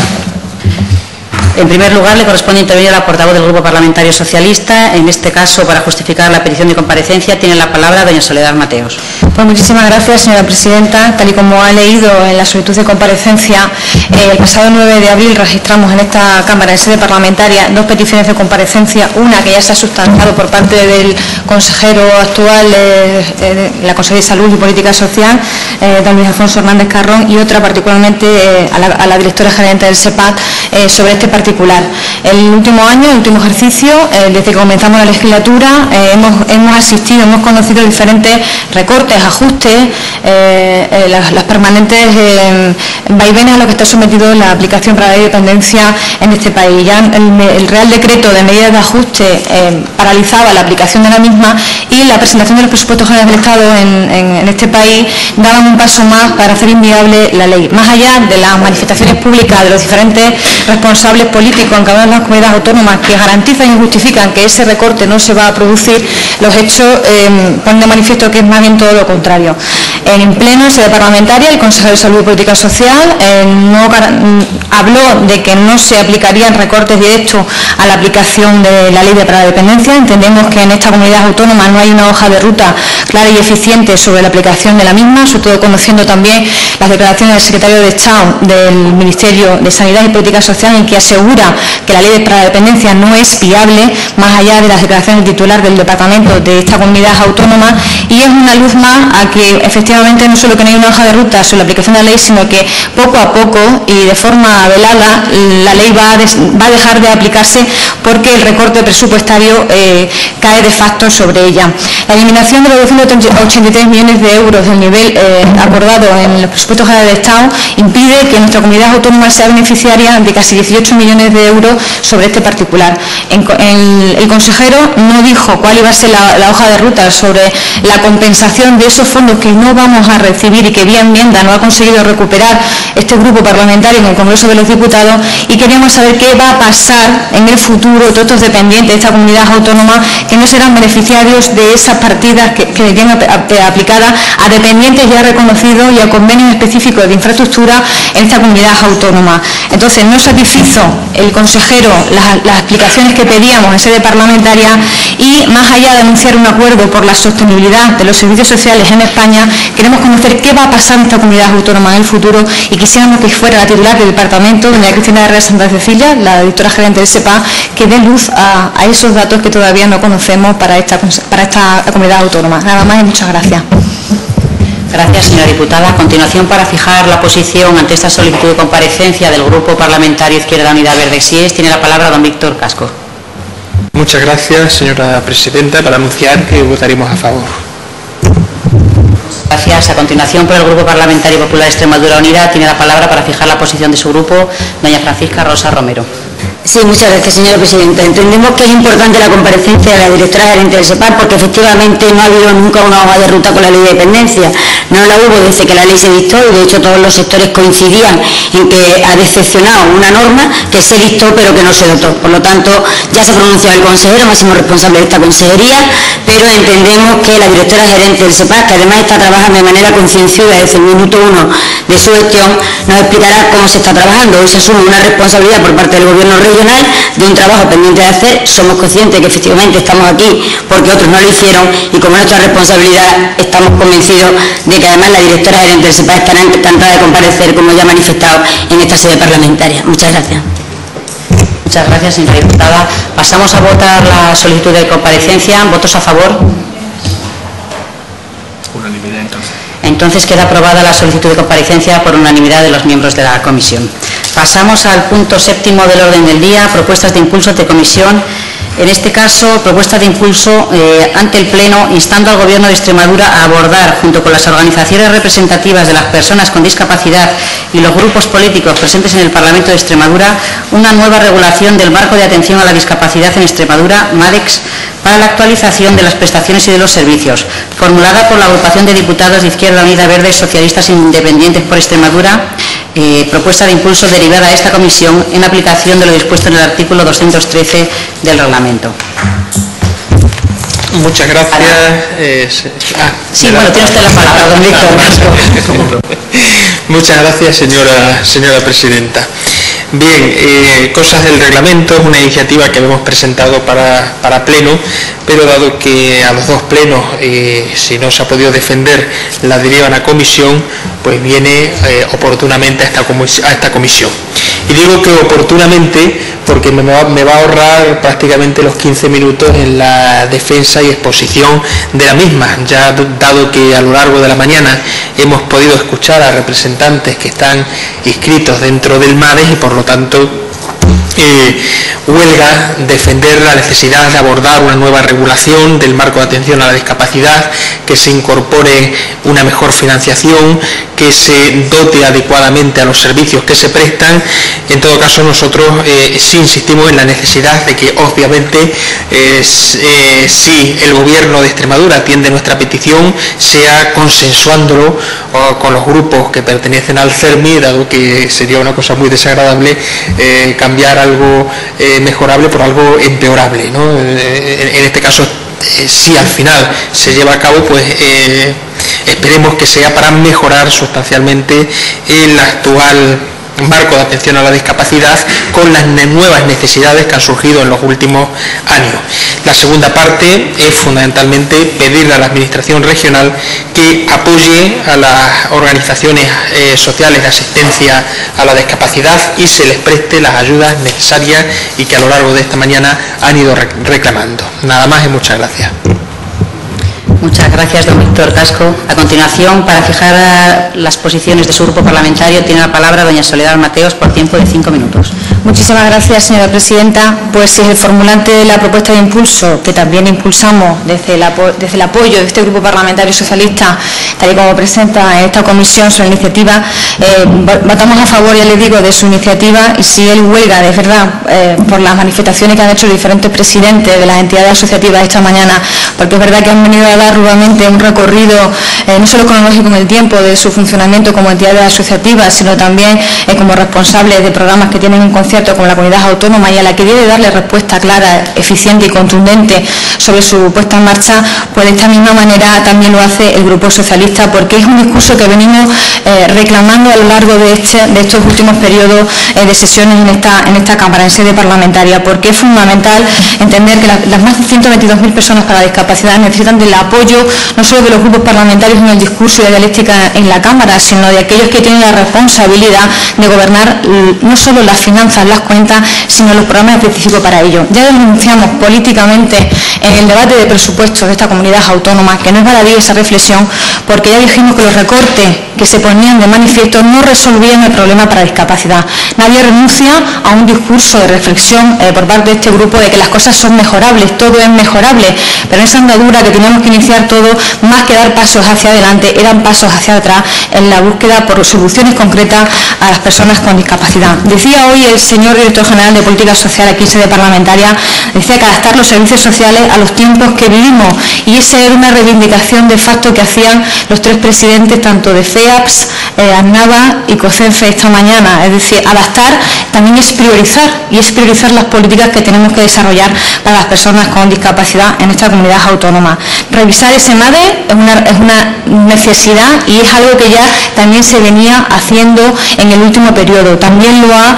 Speaker 1: En primer lugar, le corresponde intervenir a la portavoz del Grupo Parlamentario Socialista. En este caso, para justificar la petición de comparecencia, tiene la palabra doña Soledad Mateos.
Speaker 4: Pues muchísimas gracias, señora presidenta. Tal y como ha leído en la solicitud de comparecencia, el pasado 9 de abril registramos en esta Cámara, en sede parlamentaria, dos peticiones de comparecencia. Una que ya se ha sustanciado por parte del consejero actual de la Consejería de Salud y Política Social, don Luis Alfonso Hernández Carrón, y otra particularmente a la directora gerente del SEPAD sobre este particular. El último año, el último ejercicio, desde que comenzamos la legislatura, hemos conocido diferentes recortes, ajustes, las permanentes vaivenes a los que está sometido la aplicación para la ley de dependencia en este país. Ya el Real Decreto de medidas de ajuste paralizaba la aplicación de la misma, y la presentación de los presupuestos generales del Estado en este país daban un paso más para hacer inviable la ley. Más allá de las manifestaciones públicas de los diferentes responsables políticos en cada una de las comunidades autónomas que garantizan y justifican que ese recorte no se va a producir, los hechos ponen de manifiesto que es más bien todo lo contrario. En pleno, en sede parlamentaria, el consejero de Salud y Política Social habló de que no se aplicarían recortes directos a la aplicación de la ley de para la dependencia. Entendemos que en esta comunidad autónoma no hay una hoja de ruta clara y eficiente sobre la aplicación de la misma, sobre todo conociendo también las declaraciones del secretario de Estado del Ministerio de Sanidad y Política Social, en que asegura que la ley de para la dependencia no es viable, más allá de las declaraciones del titular del departamento de esta comunidad autónoma, y es una luz más a que efectivamente no solo que no hay una hoja de ruta sobre la aplicación de la ley, sino que poco a poco y de forma velada la ley va a dejar de aplicarse, porque el recorte presupuestario cae de facto sobre ella. La eliminación de los 283 millones de euros del nivel acordado en los presupuestos generales del Estado impide que nuestra comunidad autónoma sea beneficiaria de casi 18 millones de euros sobre este particular. El consejero no dijo cuál iba a ser la hoja de ruta sobre la compensación de esos fondos que no vamos a recibir y que vía enmienda no ha conseguido recuperar este grupo parlamentario en el Congreso de los Diputados, y queríamos saber qué va a pasar en el futuro todos estos dependientes de esta comunidad autónoma que no serán beneficiarios de esas partidas que irían aplicadas a dependientes ya reconocidos y a convenios específicos de infraestructura en esta comunidad autónoma. Entonces, no satisfizo el consejero las explicaciones que pedíamos en sede parlamentaria, y más allá de anunciar un acuerdo por la sostenibilidad de los servicios sociales en España, queremos conocer qué va a pasar en esta comunidad autónoma en el futuro, y quisiéramos que fuera la titular del departamento, doña Cristina Herrera Santa Cecilia, la directora gerente del SEPA, que dé luz a esos datos que todavía no conocemos para esta comunidad autónoma. Nada más y muchas gracias.
Speaker 1: Gracias, señora diputada. A continuación, para fijar la posición ante esta solicitud de comparecencia del Grupo Parlamentario Izquierda Unida Verde Exies, tiene la palabra don Víctor Casco.
Speaker 5: Muchas gracias, señora presidenta, para anunciar que votaremos a favor.
Speaker 1: Gracias. A continuación, por el Grupo Parlamentario Popular Extremadura Unida, tiene la palabra para fijar la posición de su grupo doña Francisca Rosa Romero.
Speaker 6: Sí, muchas gracias, señora presidenta. Entendemos que es importante la comparecencia de la directora gerente del SEPAR porque efectivamente no ha habido nunca una hoja de ruta con la ley de dependencia. No la hubo desde que la ley se dictó y de hecho todos los sectores coincidían en que ha decepcionado una norma que se dictó pero que no se dotó. Por lo tanto, ya se ha pronunciado el consejero, máximo responsable de esta consejería, pero entendemos que la directora gerente del SEPAR, que además está trabajando de manera concienzuda desde el minuto 1 de su gestión, nos explicará cómo se está trabajando. Hoy se asume una responsabilidad por parte del Gobierno regional de un trabajo pendiente de hacer. Somos conscientes que efectivamente estamos aquí porque otros no lo hicieron y como nuestra responsabilidad estamos convencidos de que además la directora gerente del SEPAR estará encantada de comparecer, como ya ha manifestado en esta sede parlamentaria. Muchas gracias.
Speaker 1: Muchas gracias, señora diputada. Pasamos a votar la solicitud de comparecencia. ¿Votos a favor?
Speaker 5: Unanimidad, entonces.
Speaker 1: Entonces queda aprobada la solicitud de comparecencia por unanimidad de los miembros de la comisión. Pasamos al punto 7º del orden del día, propuestas de impulso de comisión. En este caso, propuesta de impulso ante el Pleno, instando al Gobierno de Extremadura a abordar, junto con las organizaciones representativas de las personas con discapacidad y los grupos políticos presentes en el Parlamento de Extremadura, una nueva regulación del marco de atención a la discapacidad en Extremadura, MADEX, para la actualización de las prestaciones y de los servicios, formulada por la agrupación de diputados de Izquierda Unida Verde Socialistas Independientes por Extremadura, propuesta de impulso derivada a esta comisión en aplicación de lo dispuesto en el artículo 213 del reglamento.
Speaker 5: Muchas gracias.
Speaker 1: Sí, bueno, tiene usted la palabra, don Víctor.
Speaker 5: Muchas gracias, señora presidenta. Bien, cosas del reglamento, es una iniciativa que hemos presentado para pleno, pero dado que a los dos plenos, si no se ha podido defender, la derivan a comisión, pues viene oportunamente a esta comisión. Y digo que oportunamente porque me va a ahorrar prácticamente los 15 minutos en la defensa y exposición de la misma, ya dado que a lo largo de la mañana hemos podido escuchar a representantes que están inscritos dentro del MADES y por lo tanto huelga defender la necesidad de abordar una nueva regulación del marco de atención a la discapacidad, que se incorpore una mejor financiación, que se dote adecuadamente a los servicios que se prestan. En todo caso, nosotros sí insistimos en la necesidad de que, obviamente, si el Gobierno de Extremadura atiende nuestra petición, sea consensuándolo con los grupos que pertenecen al CERMI, dado que sería una cosa muy desagradable cambiar algo mejorable por algo empeorable, ¿no? En este caso, si al final se lleva a cabo, pues esperemos que sea para mejorar sustancialmente el actual marco de atención a la discapacidad con las nuevas necesidades que han surgido en los últimos años. La segunda parte es fundamentalmente pedirle a la Administración regional que apoye a las organizaciones sociales de asistencia a la discapacidad y se les preste las ayudas necesarias y que a lo largo de esta mañana han ido reclamando. Nada más y muchas gracias.
Speaker 1: Muchas gracias, don Víctor Casco. A continuación, para fijar las posiciones de su grupo parlamentario, tiene la palabra doña Soledad Mateos por tiempo de 5 minutos.
Speaker 4: Muchísimas gracias, señora presidenta. Pues el formulante de la propuesta de impulso, que también impulsamos desde el apoyo de este grupo parlamentario socialista, tal y como presenta en esta comisión su iniciativa, votamos a favor, ya les digo, de su iniciativa, y si él huelga, de verdad, por las manifestaciones que han hecho los diferentes presidentes de las entidades asociativas esta mañana, porque es verdad que han venido a dar nuevamente un recorrido no solo cronológico en el tiempo de su funcionamiento como entidades asociativas, sino también como responsables de programas que tienen un concierto con la comunidad autónoma y a la que debe darle respuesta clara, eficiente y contundente sobre su puesta en marcha, pues de esta misma manera también lo hace el Grupo Socialista, porque es un discurso que venimos reclamando a lo largo de estos últimos periodos de sesiones en esta Cámara, en sede parlamentaria, porque es fundamental entender que las más de 122.000 personas con discapacidad necesitan del apoyo apoyo no solo de los grupos parlamentarios en el discurso y la dialéctica en la Cámara, sino de aquellos que tienen la responsabilidad de gobernar no solo las finanzas, las cuentas, sino los programas específicos para ello. Ya denunciamos políticamente en el debate de presupuestos de esta comunidad autónoma que no es baladí esa reflexión, porque ya dijimos que los recortes que se ponían de manifiesto no resolvían el problema para discapacidad. Nadie renuncia a un discurso de reflexión por parte de este grupo de que las cosas son mejorables, todo es mejorable, pero en esa andadura que teníamos que iniciar todo, más que dar pasos hacia adelante, eran pasos hacia atrás en la búsqueda por soluciones concretas a las personas con discapacidad. Decía hoy el señor director general de Política Social aquí en sede parlamentaria, decía que adaptar los servicios sociales a los tiempos que vivimos, y esa era una reivindicación de facto que hacían los tres presidentes tanto de FEAPS, ANNAVA y COCENFE esta mañana. Es decir, adaptar también es priorizar, y es priorizar las políticas que tenemos que desarrollar para las personas con discapacidad en esta comunidad autónoma. Revisar ese MADE es una necesidad y es algo que ya también se venía haciendo en el último periodo. También lo ha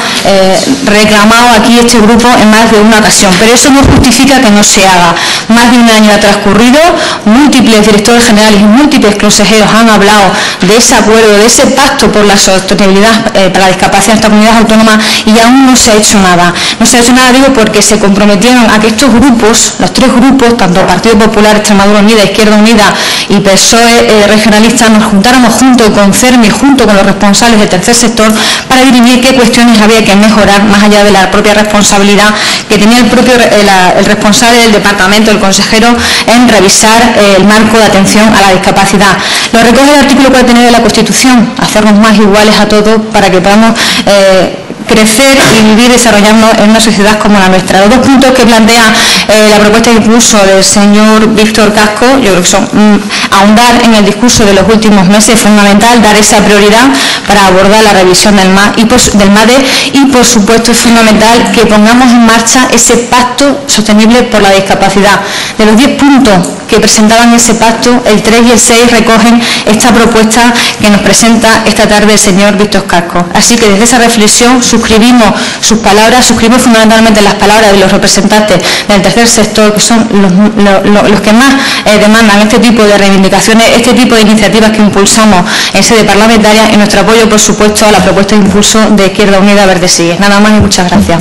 Speaker 4: reclamado aquí este grupo en más de una ocasión, pero eso no justifica que no se haga. Más de un año ha transcurrido, múltiples directores generales y múltiples consejeros han hablado de ese acuerdo, de ese pacto por la sostenibilidad para la discapacidad en esta comunidad autónoma, y aún no se ha hecho nada. No se ha hecho nada, digo, porque se comprometieron a que estos grupos, los tres grupos, tanto Partido Popular, Extremadura Unida, Izquierda Unida y PSOE regionalista, nos juntáramos junto con CERMI, junto con los responsables del tercer sector, para dirimir qué cuestiones había que mejorar, más allá de la propia responsabilidad que tenía el responsable del departamento, el consejero, en revisar el marco de atención a la discapacidad. Lo recoge el artículo 49 de la Constitución, hacernos más iguales a todos para que podamos crecer y vivir y desarrollarnos en una sociedad como la nuestra. Los dos puntos que plantea la propuesta de impulso del señor Víctor Casco, yo creo que son ahondar en el discurso de los últimos meses, fundamental dar esa prioridad para abordar la revisión del MADE, y por supuesto es fundamental que pongamos en marcha ese pacto sostenible por la discapacidad. De los 10 puntos que presentaban ese pacto, el 3 y el 6 recogen esta propuesta que nos presenta esta tarde el señor Víctor Casco. Así que desde esa reflexión suscribimos sus palabras, suscribimos fundamentalmente las palabras de los representantes del tercer sector, que son los que más demandan este tipo de reivindicaciones, este tipo de iniciativas que impulsamos en sede parlamentaria, y nuestro apoyo, por supuesto, a la propuesta de impulso de Izquierda Unida Verde Sigue. Nada más y muchas gracias.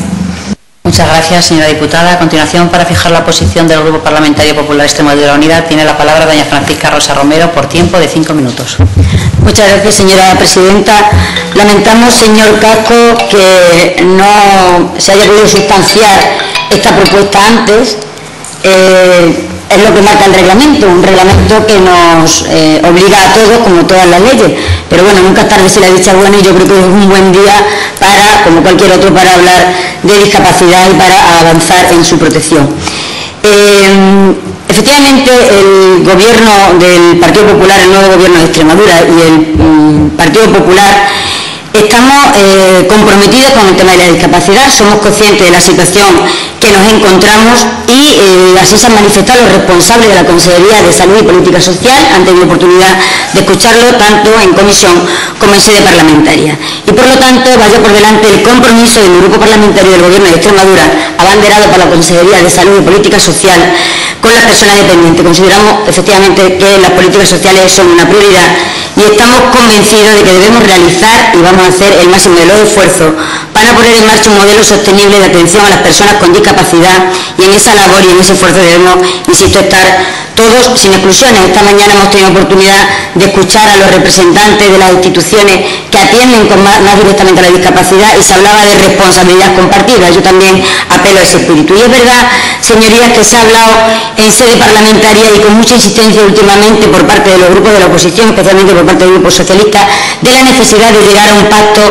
Speaker 1: Muchas gracias, señora diputada. A continuación, para fijar la posición del Grupo Parlamentario Popular Extremadura Unida, tiene la palabra doña Francisca Rosa Romero por tiempo de 5 minutos.
Speaker 6: Muchas gracias, señora presidenta. Lamentamos, señor Casco, que no se haya podido sustanciar esta propuesta antes. Es lo que marca el reglamento, un reglamento que nos obliga a todos, como todas las leyes. Pero bueno, nunca es tarde si la dicha es buena, y yo creo que es un buen día para, como cualquier otro, para hablar de discapacidad y para avanzar en su protección. Efectivamente, el gobierno del Partido Popular, el nuevo gobierno de Extremadura y el Partido Popular, estamos comprometidos con el tema de la discapacidad, somos conscientes de la situación que nos encontramos, y así se han manifestado los responsables de la Consejería de Salud y Política Social. Han tenido oportunidad de escucharlo tanto en comisión como en sede parlamentaria. Y por lo tanto, vaya por delante el compromiso del Grupo Parlamentario del Gobierno de Extremadura, abanderado por la Consejería de Salud y Política Social, con las personas dependientes. Consideramos efectivamente que las políticas sociales son una prioridad, y estamos convencidos de que debemos realizar y vamos a hacer el máximo de los esfuerzos para poner en marcha un modelo sostenible de atención a las personas con discapacidad, y en esa labor y en ese esfuerzo debemos, insisto, estar todos sin exclusiones. Esta mañana hemos tenido oportunidad de escuchar a los representantes de las instituciones que atienden más directamente a la discapacidad, y se hablaba de responsabilidad compartida. Yo también apelo a ese espíritu. Y es verdad, señorías, que se ha hablado en sede parlamentaria y con mucha insistencia últimamente por parte de los grupos de la oposición, especialmente por parte del Grupo Socialista, de la necesidad de llegar a un pacto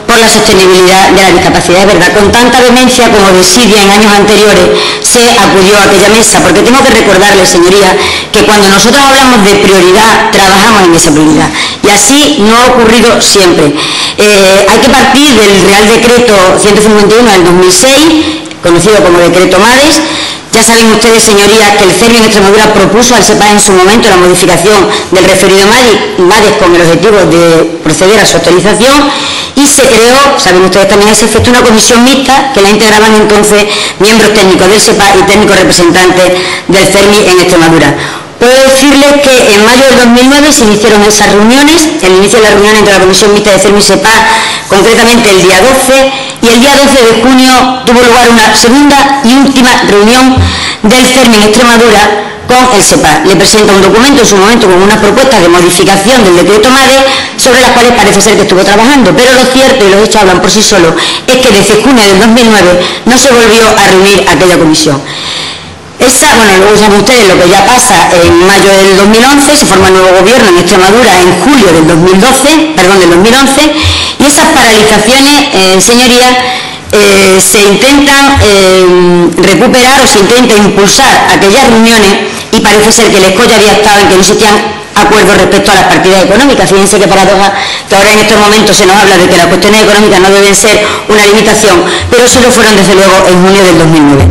Speaker 6: por la sostenibilidad de la discapacidad. Es verdad, con tanta vehemencia como desidia en años anteriores se acudió a aquella mesa, porque tengo que recordarles, señorías, que cuando nosotros hablamos de prioridad, trabajamos en esa prioridad, y así no ha ocurrido siempre. Hay que partir del Real Decreto 151 del 2006, conocido como Decreto MADES. Ya saben ustedes, señorías, que el CERMI en Extremadura propuso al SEPAE en su momento la modificación del referido MADES con el objetivo de proceder a su actualización, y se creó, saben ustedes también, a ese efecto, una comisión mixta que la integraban entonces miembros técnicos del SEPAE y técnicos representantes del CERMI en Extremadura. Puedo decirles que en mayo del 2009 se iniciaron esas reuniones, el inicio de la reunión entre la Comisión Mixta de CERMI y SEPAR, concretamente el día 12, y el día 12 de junio tuvo lugar una segunda y última reunión del CERMI en Extremadura con el SEPAR. Le presenta un documento en su momento con una propuesta de modificación del decreto MADE sobre las cuales parece ser que estuvo trabajando, pero lo cierto, y los hechos hablan por sí solos, es que desde junio del 2009 no se volvió a reunir aquella comisión. Luego saben ustedes lo que ya pasa en mayo del 2011, se forma el nuevo gobierno en Extremadura en julio del 2011, y esas paralizaciones, señorías, se intentan recuperar o se intenta impulsar aquellas reuniones, y parece ser que el escollo había estado en que no existían acuerdos respecto a las partidas económicas. Fíjense qué paradoja que ahora en estos momentos se nos habla de que las cuestiones económicas no deben ser una limitación, pero sí lo fueron desde luego en junio del 2009.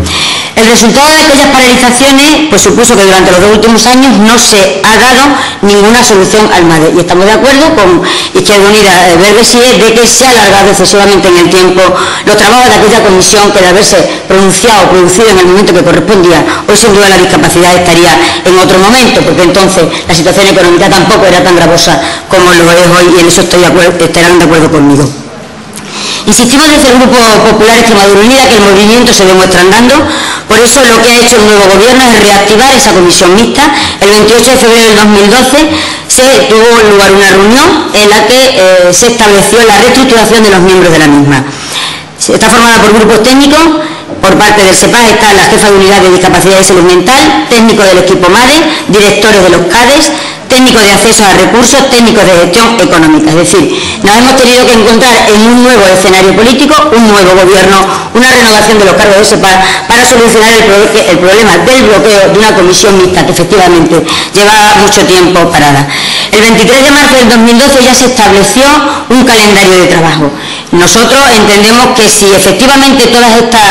Speaker 6: El resultado de aquellas paralizaciones pues supuso que durante los 2 últimos años no se ha dado ninguna solución al MADE, y estamos de acuerdo con Izquierda Unida Verdes y de que se ha alargado excesivamente en el tiempo los trabajos de aquella comisión, que de haberse pronunciado o producido en el momento que correspondía, hoy sin duda la discapacidad estaría en otro momento, porque entonces la situación económica tampoco era tan gravosa como lo es hoy, y en eso estarán de acuerdo conmigo. Insistimos desde el Grupo Popular Extremadura Unida que el movimiento se demuestra andando, por eso lo que ha hecho el nuevo gobierno es reactivar esa comisión mixta. El 28 de febrero del 2012 tuvo lugar una reunión en la que se estableció la reestructuración de los miembros de la misma. Está formada por grupos técnicos. Por parte del SEPAR está la jefa de unidad de discapacidad y salud mental, técnico del equipo MADE, directores de los CADES, técnicos de acceso a recursos, técnicos de gestión económica. Es decir, nos hemos tenido que encontrar en un nuevo escenario político, un nuevo gobierno, una renovación de los cargos de SEPAR para solucionar el problema del bloqueo de una comisión mixta que efectivamente llevaba mucho tiempo parada. El 23 de marzo del 2012 ya se estableció un calendario de trabajo. Nosotros entendemos que si efectivamente todas estas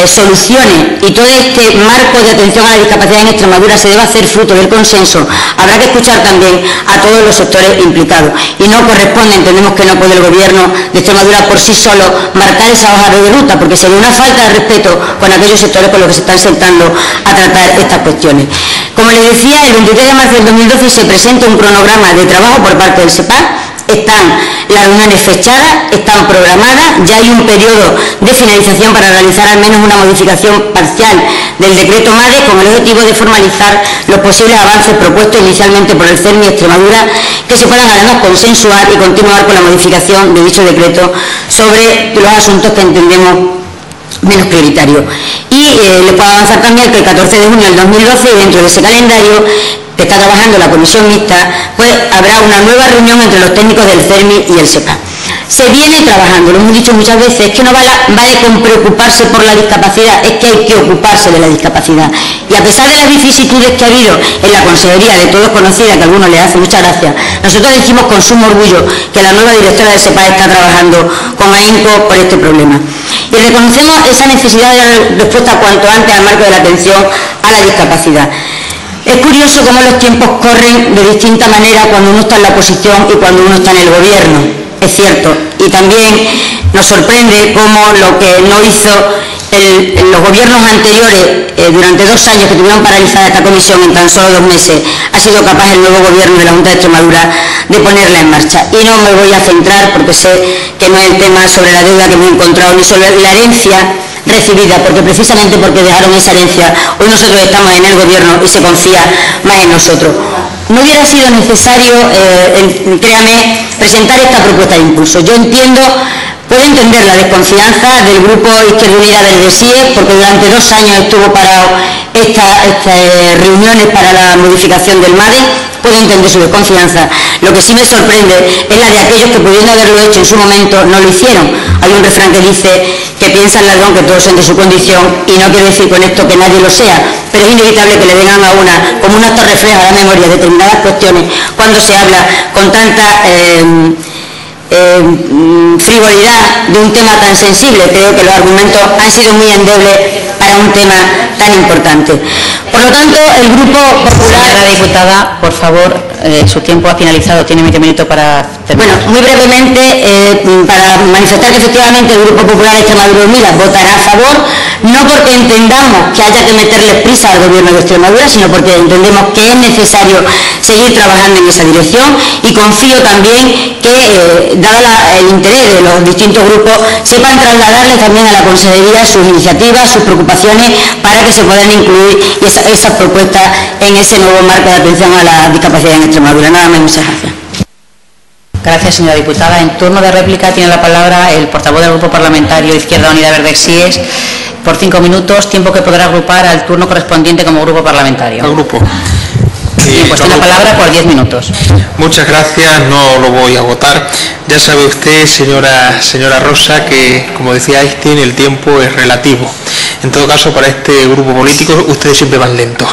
Speaker 6: soluciones y todo este marco de atención a la discapacidad en Extremadura se debe hacer fruto del consenso, habrá que escuchar también a todos los sectores implicados, y no corresponde, entendemos que no puede el gobierno de Extremadura por sí solo marcar esa hoja de ruta, porque sería una falta de respeto con aquellos sectores con los que se están sentando a tratar estas cuestiones. Como les decía, el 23 de marzo del 2012 se presenta un cronograma de trabajo por parte del SEPAR. Están las reuniones fechadas, están programadas, ya hay un periodo de finalización para realizar al menos una modificación parcial del decreto MADE con el objetivo de formalizar los posibles avances propuestos inicialmente por el CERMI Extremadura, que se puedan además consensuar y continuar con la modificación de dicho decreto sobre los asuntos que entendemos menos prioritarios. Y les puedo avanzar también que el 14 de junio del 2012, dentro de ese calendario que está trabajando la comisión mixta, pues habrá una nueva reunión entre los técnicos del CERMI y el SEPAR. Se viene trabajando, lo hemos dicho muchas veces, es que no vale con preocuparse por la discapacidad, es que hay que ocuparse de la discapacidad. Y a pesar de las vicisitudes que ha habido en la consejería, de todos conocida, que a algunos les hace mucha gracia, nosotros decimos con sumo orgullo que la nueva directora del SEPAR está trabajando con ahínco por este problema. Y reconocemos esa necesidad de dar respuesta cuanto antes al marco de la atención a la discapacidad. Es curioso cómo los tiempos corren de distinta manera cuando uno está en la oposición y cuando uno está en el gobierno, es cierto, y también nos sorprende cómo lo que no hizo los gobiernos anteriores durante 2 años que tuvieron paralizada esta comisión en tan solo 2 meses, ha sido capaz el nuevo gobierno de la Junta de Extremadura de ponerla en marcha. Y no me voy a centrar, porque sé que no es el tema sobre la deuda que hemos encontrado ni sobre la herencia recibida, porque precisamente porque dejaron esa herencia, hoy nosotros estamos en el gobierno y se confía más en nosotros. No hubiera sido necesario, créame, presentar esta propuesta de impulso. Yo puedo entender la desconfianza del Grupo Izquierda Unida del CIE, porque durante 2 años estuvo parado estas reuniones para la modificación del MADE. Puedo entender su desconfianza. Lo que sí me sorprende es la de aquellos que, pudiendo haberlo hecho en su momento, no lo hicieron. Hay un refrán que dice que piensa el ladrón que todos son de su condición, y no quiero decir con esto que nadie lo sea, pero es inevitable que le vengan a una, como un acto reflejo a la memoria, determinadas cuestiones cuando se habla con tanta frivolidad de un tema tan sensible. Creo que los argumentos han sido muy endebles para un tema tan importante. Por lo tanto, el Grupo Popular...
Speaker 1: Señora diputada, por favor, Su tiempo ha finalizado, tiene medio minuto para terminar.
Speaker 6: Bueno, muy brevemente, para manifestar que efectivamente el Grupo Popular Extremadura Unida votará a favor, no porque entendamos que haya que meterles prisa al Gobierno de Extremadura, sino porque entendemos que es necesario seguir trabajando en esa dirección, y confío también que, dado el interés de los distintos grupos, sepan trasladarles también a la Consejería sus iniciativas, sus preocupaciones, para que se puedan incluir esas propuestas en ese nuevo marco de atención a la discapacidad en Extremadura. Nada más, muchas gracias.
Speaker 1: Gracias, señora diputada. En turno de réplica tiene la palabra el portavoz del Grupo Parlamentario Izquierda Unida Verde Exíes por 5 minutos, tiempo que podrá agrupar al turno correspondiente como grupo parlamentario.
Speaker 5: Al grupo.
Speaker 1: Pues tiene la palabra por 10 minutos.
Speaker 5: Muchas gracias, no lo voy a agotar. Ya sabe usted, señora Rosa, que, como decía Einstein, el tiempo es relativo. En todo caso, para este grupo político, ustedes siempre van lentos.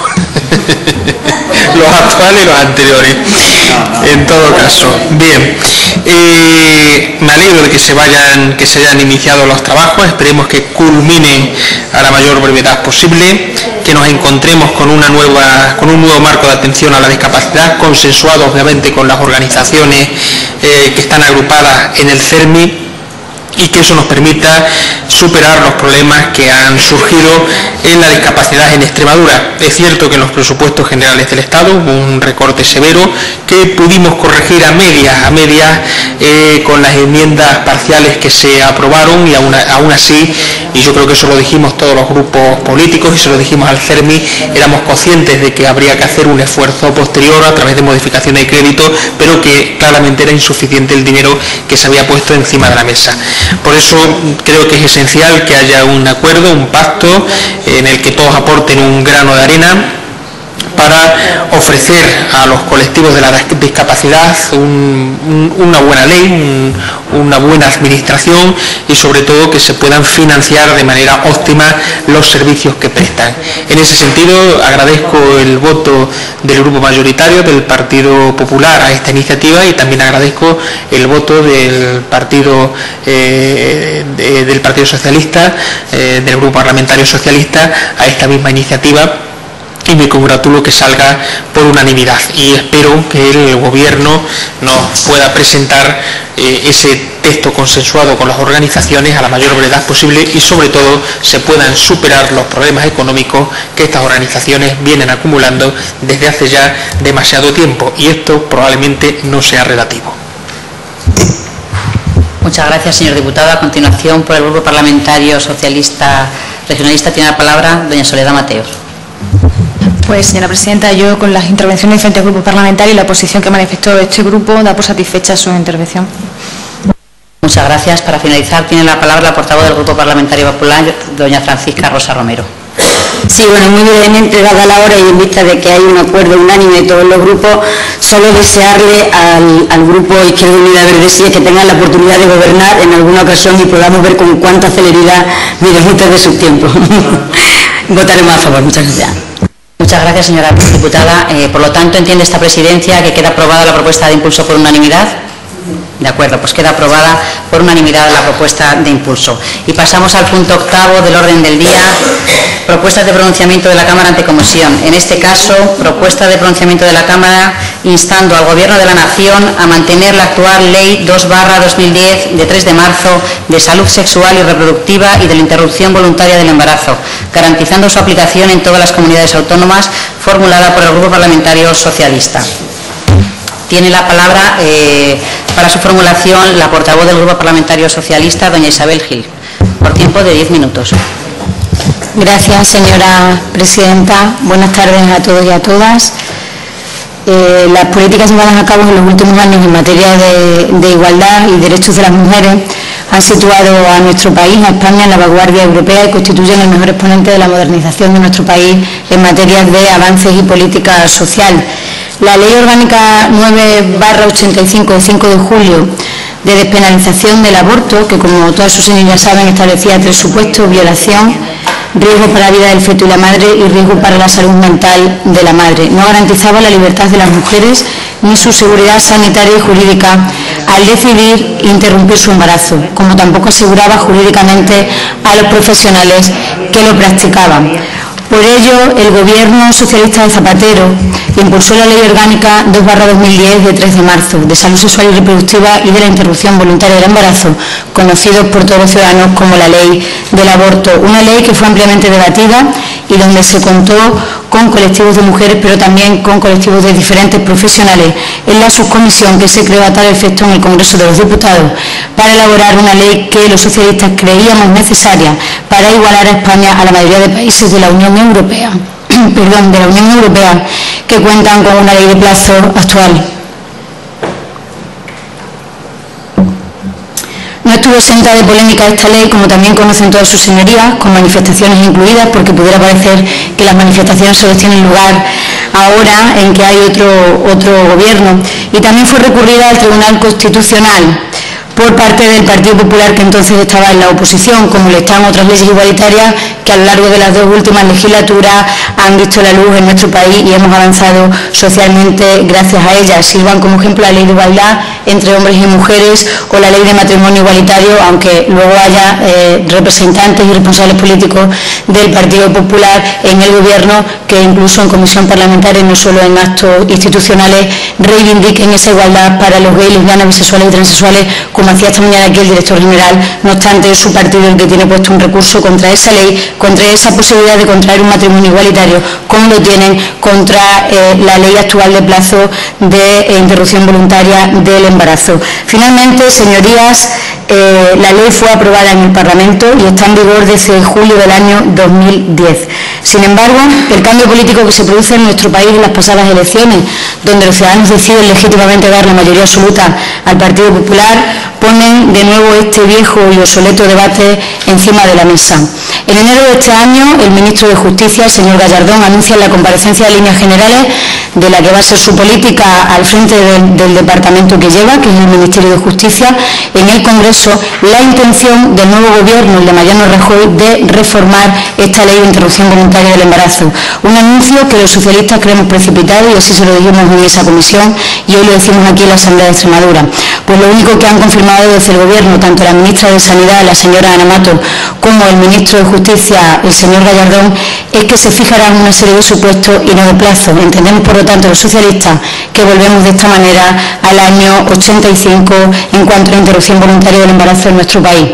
Speaker 5: Los actuales y los anteriores. En todo caso, bien. Me alegro de que se hayan iniciado los trabajos. Esperemos que culminen a la mayor brevedad posible, que nos encontremos con un nuevo marco de atención a la discapacidad, consensuado obviamente con las organizaciones que están agrupadas en el CERMI, y que eso nos permita superar los problemas que han surgido en la discapacidad en Extremadura. Es cierto que en los presupuestos generales del Estado hubo un recorte severo que pudimos corregir a medias con las enmiendas parciales que se aprobaron, y aún así, y yo creo que eso lo dijimos todos los grupos políticos y se lo dijimos al CERMI, éramos conscientes de que habría que hacer un esfuerzo posterior a través de modificaciones de crédito, pero que claramente era insuficiente el dinero que se había puesto encima de la mesa. Por eso creo que es esencial que haya un acuerdo, un pacto en el que todos aporten un grano de arena para ofrecer a los colectivos de la discapacidad una buena ley, una buena administración, y sobre todo que se puedan financiar de manera óptima los servicios que prestan. En ese sentido, agradezco el voto del grupo mayoritario del Partido Popular a esta iniciativa, y también agradezco el voto del Partido Socialista, del Grupo Parlamentario Socialista, a esta misma iniciativa, y me congratulo que salga por unanimidad, y espero que el Gobierno nos pueda presentar ese texto consensuado con las organizaciones a la mayor brevedad posible, y sobre todo se puedan superar los problemas económicos que estas organizaciones vienen acumulando desde hace ya demasiado tiempo, y esto probablemente no sea relativo.
Speaker 1: Muchas gracias, señor diputado. A continuación, por el Grupo Parlamentario Socialista Regionalista, tiene la palabra doña Soledad Mateos.
Speaker 4: Pues, señora presidenta, yo con las intervenciones de diferentes grupos parlamentarios y la posición que manifestó este grupo, da por satisfecha su intervención.
Speaker 1: Muchas gracias. Para finalizar, tiene la palabra la portavoz del Grupo Parlamentario Popular, doña Francisca Rosa Romero.
Speaker 6: Sí, bueno, muy brevemente, dada la hora y en vista de que hay un acuerdo unánime de todos los grupos, solo desearle al Grupo Izquierda Unida Verde Exíes que tengan la oportunidad de gobernar en alguna ocasión y podamos ver con cuánta celeridad disfrutan de sus tiempos. Votaremos a favor. Muchas gracias.
Speaker 1: Muchas gracias, señora diputada. Por lo tanto, entiende esta presidencia que queda aprobada la propuesta de impulso por unanimidad. De acuerdo, pues queda aprobada por unanimidad la propuesta de impulso. Y pasamos al punto 8º del orden del día, propuestas de pronunciamiento de la Cámara ante comisión. En este caso, propuesta de pronunciamiento de la Cámara instando al Gobierno de la Nación a mantener la actual Ley 2/2010 de 3 de marzo de salud sexual y reproductiva y de la interrupción voluntaria del embarazo, garantizando su aplicación en todas las comunidades autónomas, formulada por el Grupo Parlamentario Socialista. Tiene la palabra para su formulación la portavoz del Grupo Parlamentario Socialista, doña Isabel Gil, por tiempo de 10 minutos.
Speaker 6: Gracias, señora presidenta. Buenas tardes a todos y a todas. Las políticas llevadas a cabo en los últimos años en materia de igualdad y derechos de las mujeres han situado a nuestro país, a España, en la vanguardia europea y constituyen el mejor exponente de la modernización de nuestro país en materia de avances y política social. La Ley Orgánica 9/85 de 5 de julio de despenalización del aborto, que como todas sus señorías saben establecía 3 supuestos: violación, riesgo para la vida del feto y la madre y riesgo para la salud mental de la madre. No garantizaba la libertad de las mujeres ni su seguridad sanitaria y jurídica al decidir interrumpir su embarazo, como tampoco aseguraba jurídicamente a los profesionales que lo practicaban. Por ello, el Gobierno socialista de Zapatero impulsó la Ley Orgánica 2/2010 de 3 de marzo de salud sexual y reproductiva y de la interrupción voluntaria del embarazo, conocidos por todos los ciudadanos como la Ley del Aborto. Una ley que fue ampliamente debatida y donde se contó con colectivos de mujeres, pero también con colectivos de diferentes profesionales en la subcomisión que se creó a tal efecto en el Congreso de los Diputados para elaborar una ley que los socialistas creíamos necesaria para igualar a España a la mayoría de países de la Unión Europea, que cuentan con una ley de plazo actual. No estuvo exenta de polémica esta ley, como también conocen todas sus señorías, con manifestaciones incluidas, porque pudiera parecer que las manifestaciones solo tienen lugar ahora en que hay otro gobierno. Y también fue recurrida al Tribunal Constitucional por parte del Partido Popular, que entonces estaba en la oposición, como le están otras leyes igualitarias que a lo largo de las 2 últimas legislaturas han visto la luz en nuestro país y hemos avanzado socialmente gracias a ellas. Sirvan como ejemplo la ley de igualdad entre hombres y mujeres o la ley de matrimonio igualitario, aunque luego haya representantes y responsables políticos del Partido Popular en el Gobierno que incluso en comisión parlamentaria, no solo en actos institucionales, reivindiquen esa igualdad para los gays, lesbianas, bisexuales y transexuales, como hacía esta mañana aquí el director general. No obstante, es su partido el que tiene puesto un recurso contra esa ley, contra esa posibilidad de contraer un matrimonio igualitario, como lo tienen contra la ley actual de plazo de interrupción voluntaria del embarazo. Finalmente, señorías, la ley fue aprobada en el Parlamento y está en vigor desde julio del año 2010. Sin embargo, el cambio político que se produce en nuestro país en las pasadas elecciones, donde los ciudadanos deciden legítimamente dar la mayoría absoluta al Partido Popular, ponen de nuevo este viejo y obsoleto debate encima de la mesa. En enero de este año, el ministro de Justicia, el señor Gallardón, anuncia en la comparecencia de líneas generales de la que va a ser su política al frente del departamento que lleva, que es el Ministerio de Justicia, en el Congreso, la intención del nuevo Gobierno, el de Mariano Rajoy, de reformar esta ley de interrupción voluntaria del embarazo. Un anuncio que los socialistas creemos precipitado, y así se lo dijimos en esa comisión y hoy lo decimos aquí en la Asamblea de Extremadura. Pues lo único que han confirmado desde el Gobierno, tanto la ministra de Sanidad, la señora Ana Mato, como el ministro de Justicia, el señor Gallardón, es que se fijarán una serie de supuestos y no de plazo. Entendemos, por lo tanto, los socialistas que volvemos de esta manera al año 85 en cuanto a la interrupción voluntaria del embarazo en nuestro país.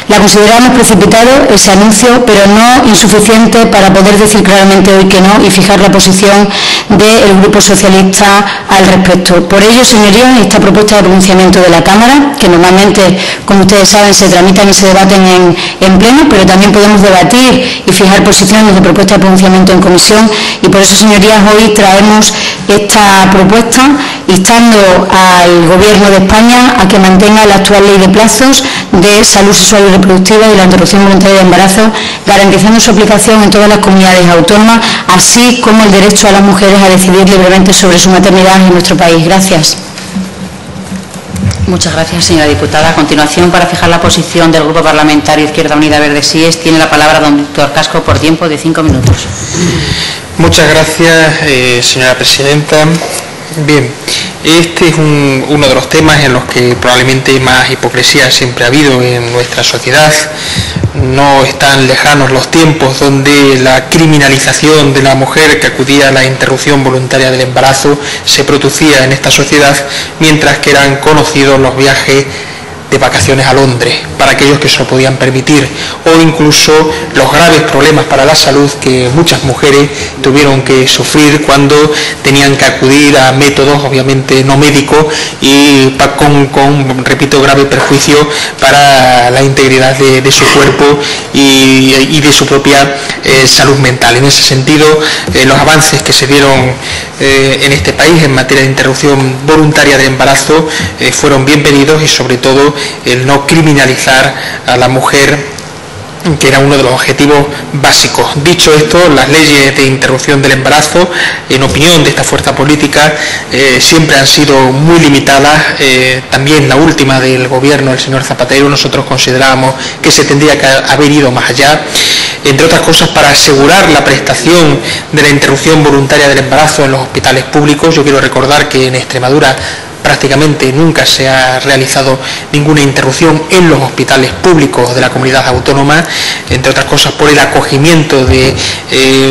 Speaker 6: La consideramos precipitado ese anuncio, pero no insuficiente para poder decir claramente hoy que no y fijar la posición del Grupo Socialista al respecto. Por ello, señorías, esta propuesta de pronunciamiento de la Cámara, que normalmente, como ustedes saben, se tramitan y se debaten en pleno, pero también podemos debatir y fijar posiciones de propuesta de pronunciamiento en comisión, y por eso, señorías, hoy traemos esta propuesta instando al Gobierno de España a que mantenga la actual ley de plazos de salud sexual y reproductiva y la interrupción voluntaria de embarazo, garantizando su aplicación en todas las comunidades autónomas, así como el derecho a las mujeres a decidir libremente sobre su maternidad en nuestro país. Gracias.
Speaker 1: Muchas gracias, señora diputada. A continuación, para fijar la posición del Grupo Parlamentario Izquierda Unida Verde Sies, tiene la palabra don Víctor Casco por tiempo de 5 minutos.
Speaker 5: Muchas gracias, señora presidenta. Bien, este es uno de los temas en los que probablemente más hipocresía siempre ha habido en nuestra sociedad. No están lejanos los tiempos donde la criminalización de la mujer que acudía a la interrupción voluntaria del embarazo se producía en esta sociedad, mientras que eran conocidos los viajes de vacaciones a Londres para aquellos que se lo podían permitir, o incluso los graves problemas para la salud que muchas mujeres tuvieron que sufrir cuando tenían que acudir a métodos obviamente no médicos y con repito, grave perjuicio para la integridad de su cuerpo y de su propia salud mental. En ese sentido, los avances que se dieron en este país en materia de interrupción voluntaria del embarazo fueron bienvenidos, y sobre todo el no criminalizar a la mujer, que era uno de los objetivos básicos. Dicho esto, las leyes de interrupción del embarazo, en opinión de esta fuerza política, siempre han sido muy limitadas. También la última del gobierno del señor Zapatero, nosotros considerábamos que se tendría que haber ido más allá, entre otras cosas para asegurar la prestación de la interrupción voluntaria del embarazo en los hospitales públicos. Yo quiero recordar que en Extremadura prácticamente nunca se ha realizado ninguna interrupción en los hospitales públicos de la comunidad autónoma, entre otras cosas por el acogimiento de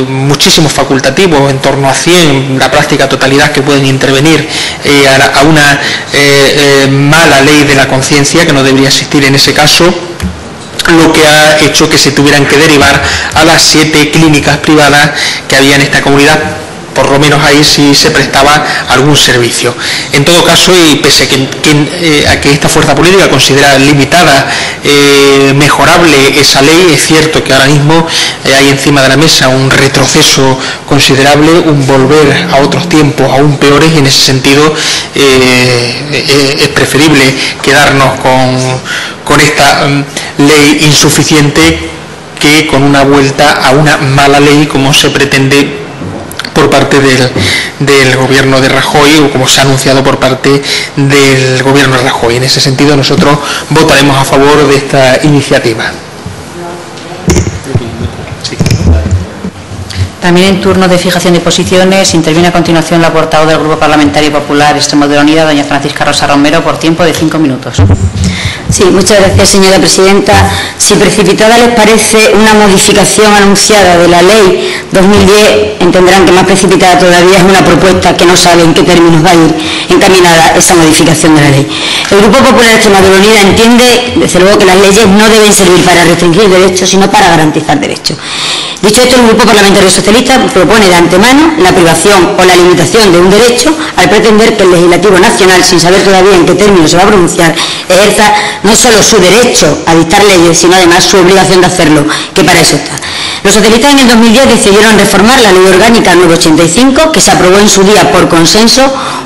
Speaker 5: muchísimos facultativos, en torno a 100, la práctica totalidad, que pueden intervenir a una mala ley de la conciencia que no debería existir en ese caso, lo que ha hecho que se tuvieran que derivar a las 7 clínicas privadas que había en esta comunidad. Por lo menos ahí sí se prestaba algún servicio. En todo caso, y pese a que esta fuerza política considera limitada, mejorable esa ley, es cierto que ahora mismo hay encima de la mesa un retroceso considerable, un volver a otros tiempos aún peores, y en ese sentido es preferible quedarnos con esta ley insuficiente que con una vuelta a una mala ley como se pretende por parte del gobierno de Rajoy, o como se ha anunciado por parte del gobierno de Rajoy. En ese sentido, nosotros votaremos a favor de esta iniciativa.
Speaker 1: También en turno de fijación de posiciones interviene a continuación la portavoz del Grupo Parlamentario Popular Extremadura Unida, doña Francisca Rosa Romero, por tiempo de 5 minutos.
Speaker 6: Sí, muchas gracias, señora presidenta. Si precipitada les parece una modificación anunciada de la ley 2010, entenderán que más precipitada todavía es una propuesta que no sabe en qué términos va a ir encaminada esa modificación de la ley. El Grupo Popular Extremadura Unida entiende, desde luego, que las leyes no deben servir para restringir derechos, sino para garantizar derechos. Dicho esto, el Grupo Parlamentario Socialista propone de antemano la privación o la limitación de un derecho al pretender que el Legislativo Nacional, sin saber todavía en qué términos se va a pronunciar, ejerza no solo su derecho a dictar leyes, sino además su obligación de hacerlo, que para eso está. Los socialistas en el 2010 decidieron reformar la Ley Orgánica 985, que se aprobó en su día por consenso,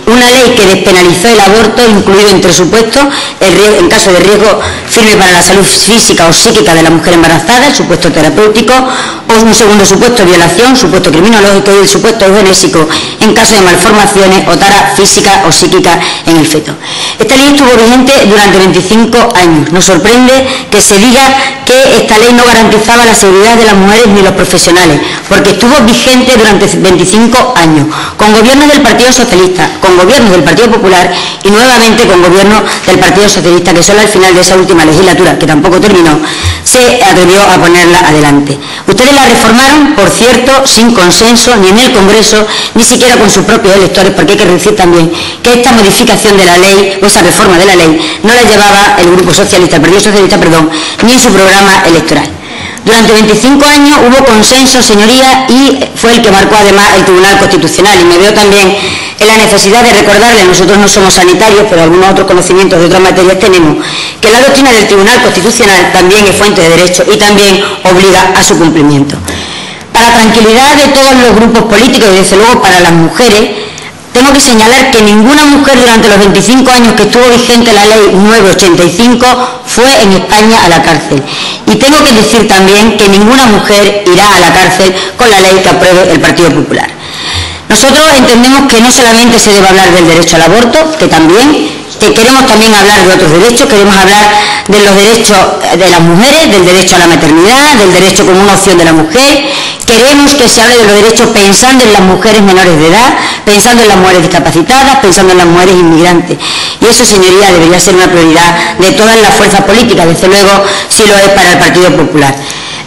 Speaker 6: una ley que despenalizó el aborto, incluido entre supuestos en caso de riesgo firme para la salud física o psíquica de la mujer embarazada, el supuesto terapéutico, o un segundo supuesto violación, supuesto criminológico, y el supuesto eugenésico en caso de malformaciones o tara física o psíquica en el feto. Esta ley estuvo vigente durante 25 años. Nos sorprende que se diga que esta ley no garantizaba la seguridad de las mujeres ni los profesionales, porque estuvo vigente durante 25 años, con gobiernos del Partido Socialista, con gobiernos del Partido Popular y nuevamente con gobiernos del Partido Socialista, que solo al final de esa última legislatura, que tampoco terminó, se atrevió a ponerla adelante. Ustedes la reformaron, por cierto, sin consenso, ni en el Congreso, ni siquiera con sus propios electores, porque hay que decir también que esta modificación de la ley, o esa reforma de la ley, no la llevaba el Grupo Socialista, el Partido Socialista, ni en su programa electoral. Durante 25 años hubo consenso, señorías, y fue el que marcó además el Tribunal Constitucional. Y me veo también en la necesidad de recordarle, nosotros no somos sanitarios, pero algunos otros conocimientos de otras materias tenemos, que la doctrina del Tribunal Constitucional también es fuente de derecho y también obliga a su cumplimiento. Para tranquilidad de todos los grupos políticos y desde luego para las mujeres, tengo que señalar que ninguna mujer durante los 25 años que estuvo vigente la ley 985 fue en España a la cárcel. Y tengo que decir también que ninguna mujer irá a la cárcel con la ley que apruebe el Partido Popular. Nosotros entendemos que no solamente se debe hablar del derecho al aborto, que queremos también hablar de otros derechos, queremos hablar de los derechos de las mujeres, del derecho a la maternidad, del derecho como una opción de la mujer. Queremos que se hable de los derechos pensando en las mujeres menores de edad, pensando en las mujeres discapacitadas, pensando en las mujeres inmigrantes. Y eso, señoría, debería ser una prioridad de todas las fuerzas políticas, desde luego sí lo es para el Partido Popular.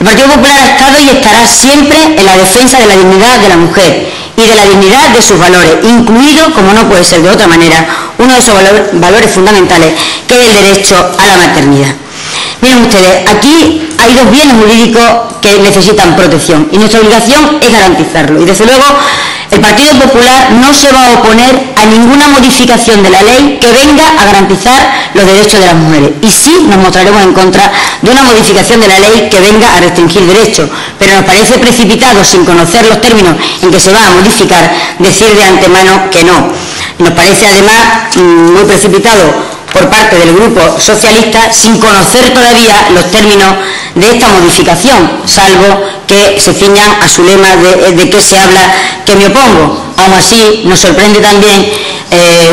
Speaker 6: El Partido Popular ha estado y estará siempre en la defensa de la dignidad de la mujer y de la dignidad de sus valores, incluido, como no puede ser de otra manera, uno de esos valores fundamentales, que es el derecho a la maternidad. Miren ustedes, aquí hay dos bienes jurídicos que necesitan protección y nuestra obligación es garantizarlo. Y desde luego el Partido Popular no se va a oponer a ninguna modificación de la ley que venga a garantizar los derechos de las mujeres. Y sí nos mostraremos en contra de una modificación de la ley que venga a restringir derechos. Pero nos parece precipitado, sin conocer los términos en que se va a modificar, decir de antemano que no. Nos parece además muy precipitado por parte del Grupo Socialista, sin conocer todavía los términos de esta modificación, salvo que se ciñan a su lema de qué se habla, que me opongo. Aún así, nos sorprende también,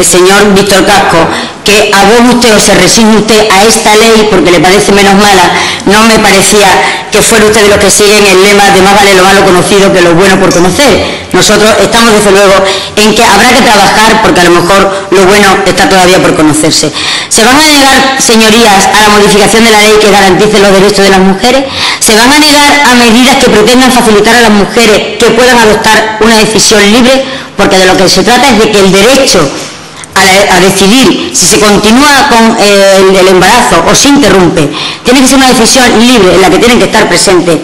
Speaker 6: señor Víctor Casco, que abogue usted o se resigne usted a esta ley porque le parece menos mala. No me parecía que fuera usted de los que siguen el lema de más vale lo malo conocido que lo bueno por conocer. Nosotros estamos desde luego en que habrá que trabajar porque a lo mejor lo bueno está todavía por conocerse. ¿Se van a negar, señorías, a la modificación de la ley que garantice los derechos de las mujeres? ¿Se van a negar a medidas que pretendan facilitar a las mujeres que puedan adoptar una decisión libre? Porque de lo que se trata es de que el derecho a decidir si se continúa con el embarazo o se interrumpe tiene que ser una decisión libre en la que tienen que estar presentes,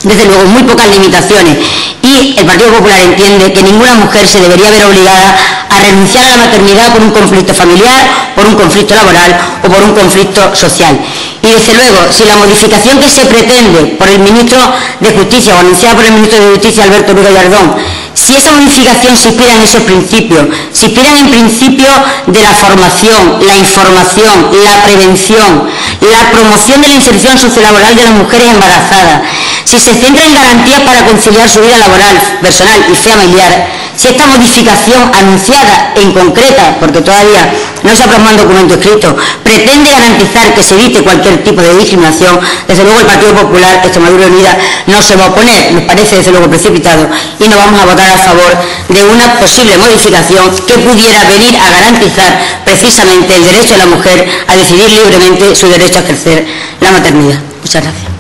Speaker 6: desde luego, muy pocas limitaciones, y el Partido Popular entiende que ninguna mujer se debería ver obligada a renunciar a la maternidad por un conflicto familiar, por un conflicto laboral o por un conflicto social. Y desde luego, si la modificación que se pretende por el ministro de Justicia o anunciada por el ministro de Justicia, Alberto Ruiz Gallardón, si esa modificación se inspira en esos principios, se inspira en principios de la formación, la información, la prevención, la promoción de la inserción sociolaboral de las mujeres embarazadas, si se centra en garantías para conciliar su vida laboral, personal y familiar, si esta modificación anunciada en concreta, porque todavía no se ha plasmado un documento escrito, pretende garantizar que se evite cualquier tipo de discriminación, desde luego el Partido Popular, Extremadura Unida, no se va a oponer, nos parece desde luego precipitado, y no vamos a votar a favor de una posible modificación que pudiera venir a garantizar precisamente el derecho de la mujer a decidir libremente su derecho a ejercer la maternidad. Muchas gracias.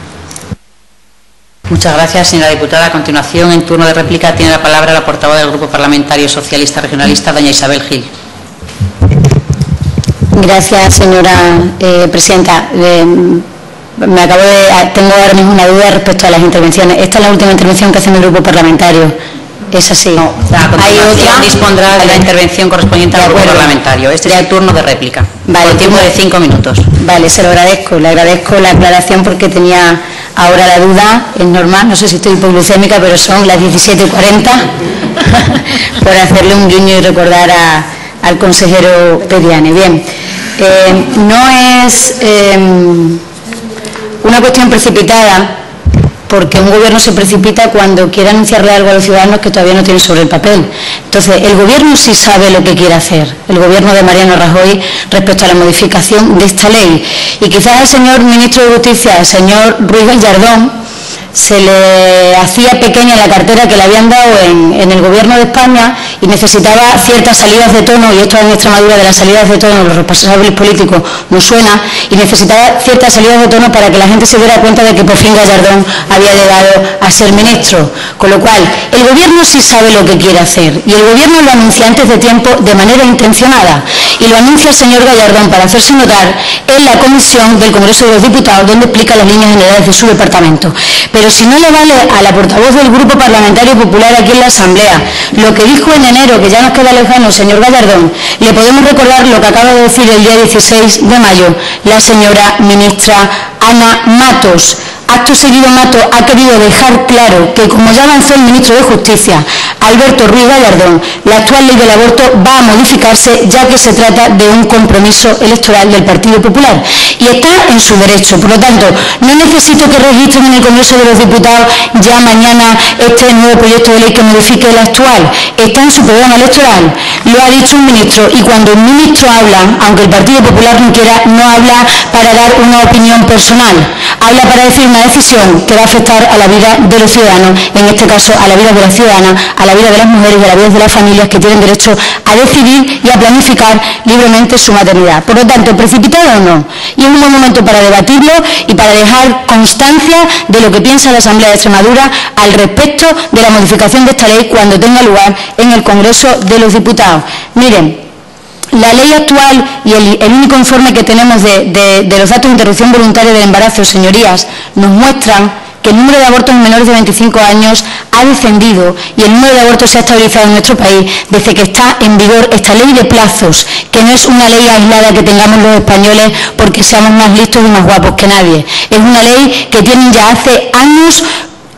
Speaker 1: Muchas gracias, señora diputada. A continuación, en turno de réplica, tiene la palabra la portavoz del Grupo Parlamentario Socialista Regionalista, doña Isabel Gil.
Speaker 7: Gracias, señora presidenta. Tengo ahora mismo una duda respecto a las intervenciones. Esta es la última intervención que hace mi grupo parlamentario. ¿Es así?
Speaker 1: No, a continuación dispondrá de la intervención correspondiente al grupo parlamentario. Este es el turno de réplica.
Speaker 7: Vale,
Speaker 1: por tiempo de 5 minutos.
Speaker 7: Vale, se lo agradezco. Le agradezco la aclaración porque tenía ahora la duda. Es normal, no sé si estoy hipoglucémica, pero son las 17:40 por hacerle un guiño y recordar al consejero Pediane. Bien, no es una cuestión precipitada, porque un gobierno se precipita cuando quiere anunciarle algo a los ciudadanos que todavía no tienen sobre el papel. Entonces, el gobierno sí sabe lo que quiere hacer, el gobierno de Mariano Rajoy, respecto a la modificación de esta ley. Y quizás al señor ministro de Justicia, al señor Ruiz Gallardón, se le hacía pequeña la cartera que le habían dado en el gobierno de España y necesitaba ciertas salidas de tono, y esto en Extremadura de las salidas de tono, los responsables políticos nos suena, y necesitaba ciertas salidas de tono para que la gente se diera cuenta de que por fin Gallardón había llegado a ser ministro. Con lo cual, el gobierno sí sabe lo que quiere hacer, y el gobierno lo anuncia antes de tiempo de manera intencionada, y lo anuncia el señor Gallardón para hacerse notar en la comisión del Congreso de los Diputados, donde explica las líneas generales de su departamento. Pero si no le vale a la portavoz del Grupo Parlamentario Popular aquí en la Asamblea lo que dijo en enero, que ya nos queda lejano, el señor Gallardón, le podemos recordar lo que acaba de decir el día 16 de mayo la señora ministra Ana Matos. Acto seguido, Matos ha querido dejar claro que, como ya avanzó el ministro de Justicia, Alberto Ruiz Gallardón, la actual ley del aborto va a modificarse, ya que se trata de un compromiso electoral del Partido Popular. Y está en su derecho. Por lo tanto, no necesito que registren en el Congreso de los Diputados ya mañana este nuevo proyecto de ley que modifique el actual. Está en su programa electoral. Lo ha dicho un ministro. Y cuando un ministro habla, aunque el Partido Popular no quiera, no habla para dar una opinión personal. Habla para decir una decisión que va a afectar a la vida de los ciudadanos, en este caso a la vida de las ciudadanas, a la vida de las mujeres y a la vida de las familias que tienen derecho a decidir y a planificar libremente su maternidad. Por lo tanto, precipitado o no, y es un buen momento para debatirlo y para dejar constancia de lo que piensa la Asamblea de Extremadura al respecto de la modificación de esta ley cuando tenga lugar en el Congreso de los Diputados. Miren, la ley actual y el único informe que tenemos de los datos de interrupción voluntaria del embarazo, señorías, nos muestran que el número de abortos en menores de 25 años ha descendido y el número de abortos se ha estabilizado en nuestro país desde que está en vigor esta ley de plazos, que no es una ley aislada que tengamos los españoles porque seamos más listos y más guapos que nadie. Es una ley que tienen ya hace años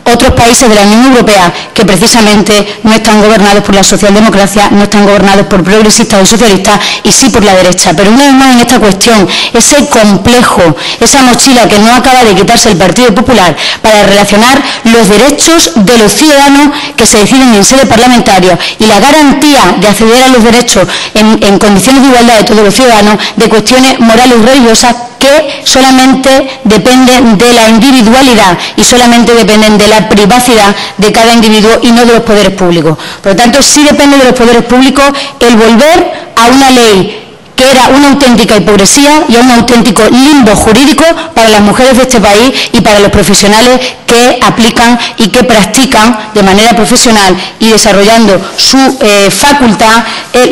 Speaker 7: otros países de la Unión Europea que precisamente no están gobernados por la socialdemocracia, no están gobernados por progresistas o socialistas y sí por la derecha. Pero una vez más en esta cuestión, ese complejo, esa mochila que no acaba de quitarse el Partido Popular para relacionar los derechos de los ciudadanos que se deciden en sede parlamentaria y la garantía de acceder a los derechos en condiciones de igualdad de todos los ciudadanos, de cuestiones morales y religiosas que solamente dependen de la individualidad y solamente dependen de la privacidad de cada individuo y no de los poderes públicos. Por lo tanto, sí depende de los poderes públicos el volver a una ley que era una auténtica hipocresía y a un auténtico limbo jurídico para las mujeres de este país y para los profesionales que aplican y que practican de manera profesional y desarrollando su facultad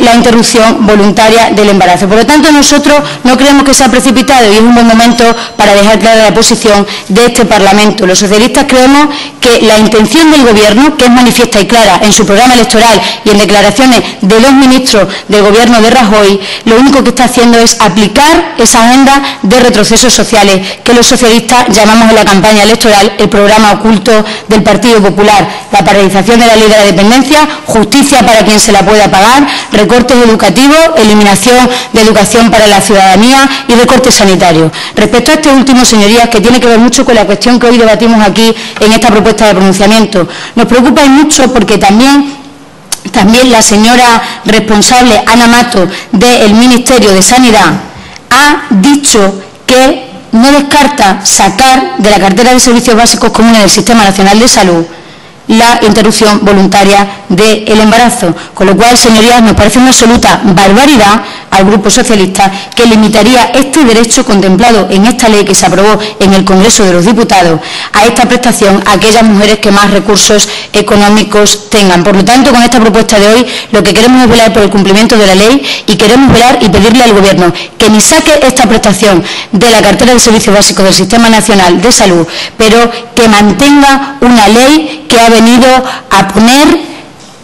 Speaker 7: la interrupción voluntaria del embarazo. Por lo tanto, nosotros no creemos que sea precipitado y es un buen momento para dejar clara la posición de este Parlamento. Los socialistas creemos que la intención del Gobierno, que es manifiesta y clara en su programa electoral y en declaraciones de los ministros del Gobierno de Rajoy, lo único que está haciendo es aplicar esa agenda de retrocesos sociales que los socialistas llamamos en la campaña electoral el programa oculto del Partido Popular: la paralización de la ley de la dependencia, justicia para quien se la pueda pagar, recortes educativos, eliminación de educación para la ciudadanía y recortes sanitarios. Respecto a este último, señorías, que tiene que ver mucho con la cuestión que hoy debatimos aquí en esta propuesta de pronunciamiento, nos preocupa mucho porque también la señora responsable, Ana Mato, del Ministerio de Sanidad, ha dicho que no descarta sacar de la cartera de servicios básicos comunes del Sistema Nacional de Salud la interrupción voluntaria del embarazo. Con lo cual, señorías, nos parece una absoluta barbaridad al Grupo Socialista que limitaría este derecho contemplado en esta ley que se aprobó en el Congreso de los Diputados a esta prestación a aquellas mujeres que más recursos económicos tengan. Por lo tanto, con esta propuesta de hoy, lo que queremos es velar por el cumplimiento de la ley y queremos velar y pedirle al Gobierno que ni saque esta prestación de la cartera de servicios básicos del Sistema Nacional de Salud, pero que mantenga una ley que ha venido a poner,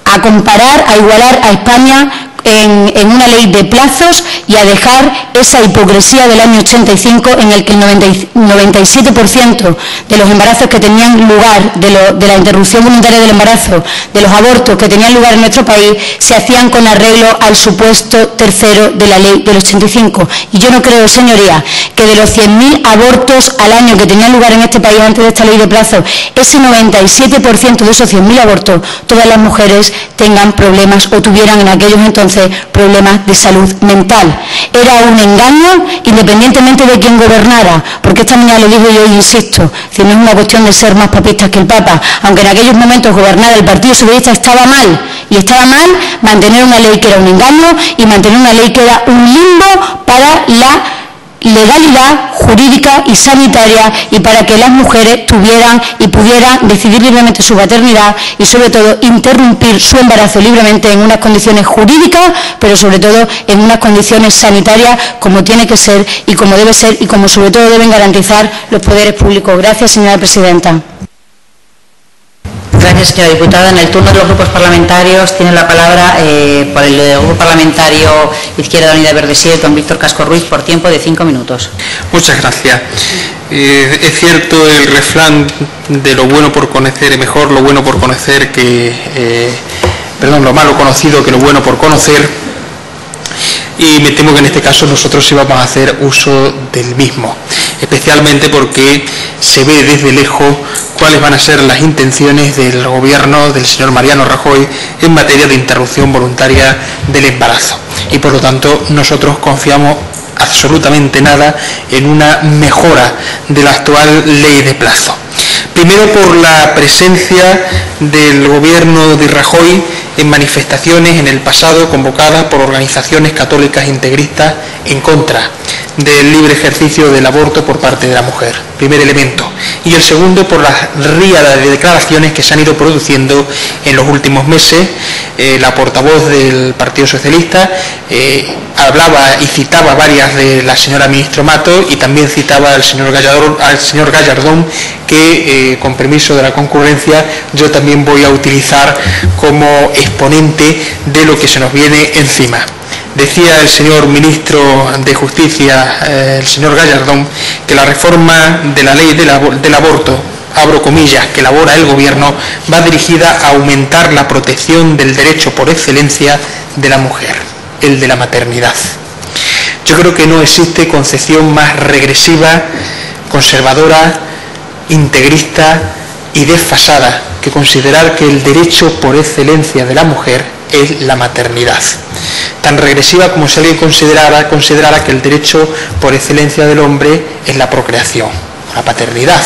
Speaker 7: a comparar, a igualar a España en una ley de plazos y a dejar esa hipocresía del año 85 en el que el 97% de los embarazos que tenían lugar, de la interrupción voluntaria del embarazo, de los abortos que tenían lugar en nuestro país, se hacían con arreglo al supuesto tercero de la ley del 85. Y yo no creo, señoría, que de los 100.000 abortos al año que tenían lugar en este país antes de esta ley de plazos, ese 97% de esos 100.000 abortos, todas las mujeres tengan problemas o tuvieran en aquellos entonces problemas de salud mental. Era un engaño independientemente de quién gobernara, porque esta mañana lo digo yo y insisto, si no es una cuestión de ser más papistas que el Papa, aunque en aquellos momentos gobernara el Partido Socialista estaba mal, y estaba mal mantener una ley que era un engaño y mantener una ley que era un limbo para la legalidad jurídica y sanitaria y para que las mujeres tuvieran y pudieran decidir libremente su paternidad y sobre todo interrumpir su embarazo libremente en unas condiciones jurídicas, pero sobre todo en unas condiciones sanitarias como tiene que ser y como debe ser y como sobre todo deben garantizar los poderes públicos. Gracias, señora presidenta.
Speaker 1: Gracias, señora diputada. En el turno de los grupos parlamentarios tiene la palabra por el Grupo Parlamentario Izquierda Unida Verde 7, don Víctor Casco Ruiz, por tiempo de 5 minutos.
Speaker 5: Muchas gracias. Es cierto el refrán de lo bueno por conocer es mejor, lo bueno por conocer que... lo malo conocido que lo bueno por conocer. Y me temo que en este caso nosotros sí vamos a hacer uso del mismo, especialmente porque se ve desde lejos cuáles van a ser las intenciones del gobierno del señor Mariano Rajoy en materia de interrupción voluntaria del embarazo. Y por lo tanto nosotros confiamos absolutamente nada en una mejora de la actual ley de plazo. Primero, por la presencia del gobierno de Rajoy en manifestaciones en el pasado convocadas por organizaciones católicas integristas en contra del libre ejercicio del aborto por parte de la mujer. Primer elemento. Y el segundo, por las ríadas de declaraciones que se han ido produciendo en los últimos meses. La portavoz del Partido Socialista hablaba y citaba varias de la señora ministra Mato y también citaba al señor Gallardón, que con permiso de la concurrencia yo también voy a utilizar como exponente de lo que se nos viene encima. Decía el señor ministro de Justicia, el señor Gallardón, que la reforma de la ley del aborto abro comillas, que elabora el Gobierno, va dirigida a aumentar la protección del derecho por excelencia de la mujer, el de la maternidad. Yo creo que no existe concepción más regresiva, conservadora, integrista y desfasada que considerar que el derecho por excelencia de la mujer es la maternidad. Tan regresiva como si alguien considerara que el derecho por excelencia del hombre es la procreación, la paternidad.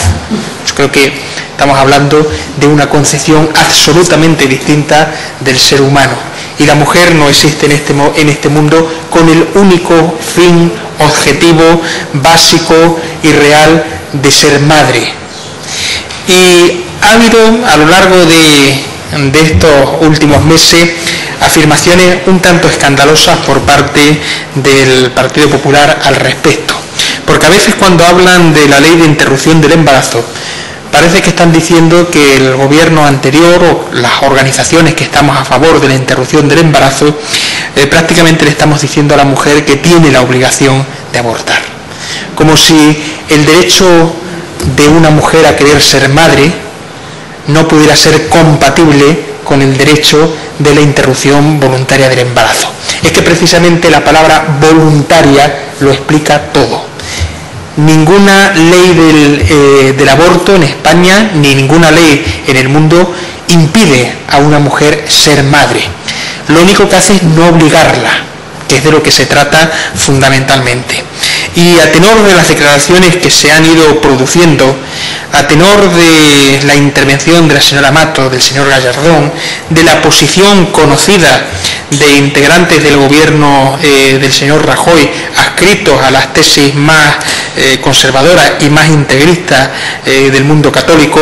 Speaker 5: Yo creo que estamos hablando de una concepción absolutamente distinta del ser humano. Y la mujer no existe en este mundo con el único fin, objetivo, básico y real de ser madre. Y ha habido a lo largo de estos últimos meses afirmaciones un tanto escandalosas por parte del Partido Popular al respecto. Porque a veces cuando hablan de la ley de interrupción del embarazo, parece que están diciendo que el gobierno anterior o las organizaciones que estamos a favor de la interrupción del embarazo prácticamente le estamos diciendo a la mujer que tiene la obligación de abortar. Como si el derecho de una mujer a querer ser madre no pudiera ser compatible con el derecho de la interrupción voluntaria del embarazo. Es que precisamente la palabra voluntaria lo explica todo. Ninguna ley del aborto en España, ni ninguna ley en el mundo impide a una mujer ser madre. Lo único que hace es no obligarla, que es de lo que se trata fundamentalmente. Y a tenor de las declaraciones que se han ido produciendo, a tenor de la intervención de la señora Mato, del señor Gallardón, de la posición conocida de integrantes del gobierno del señor Rajoy, adscritos a las tesis más conservadoras y más integristas del mundo católico,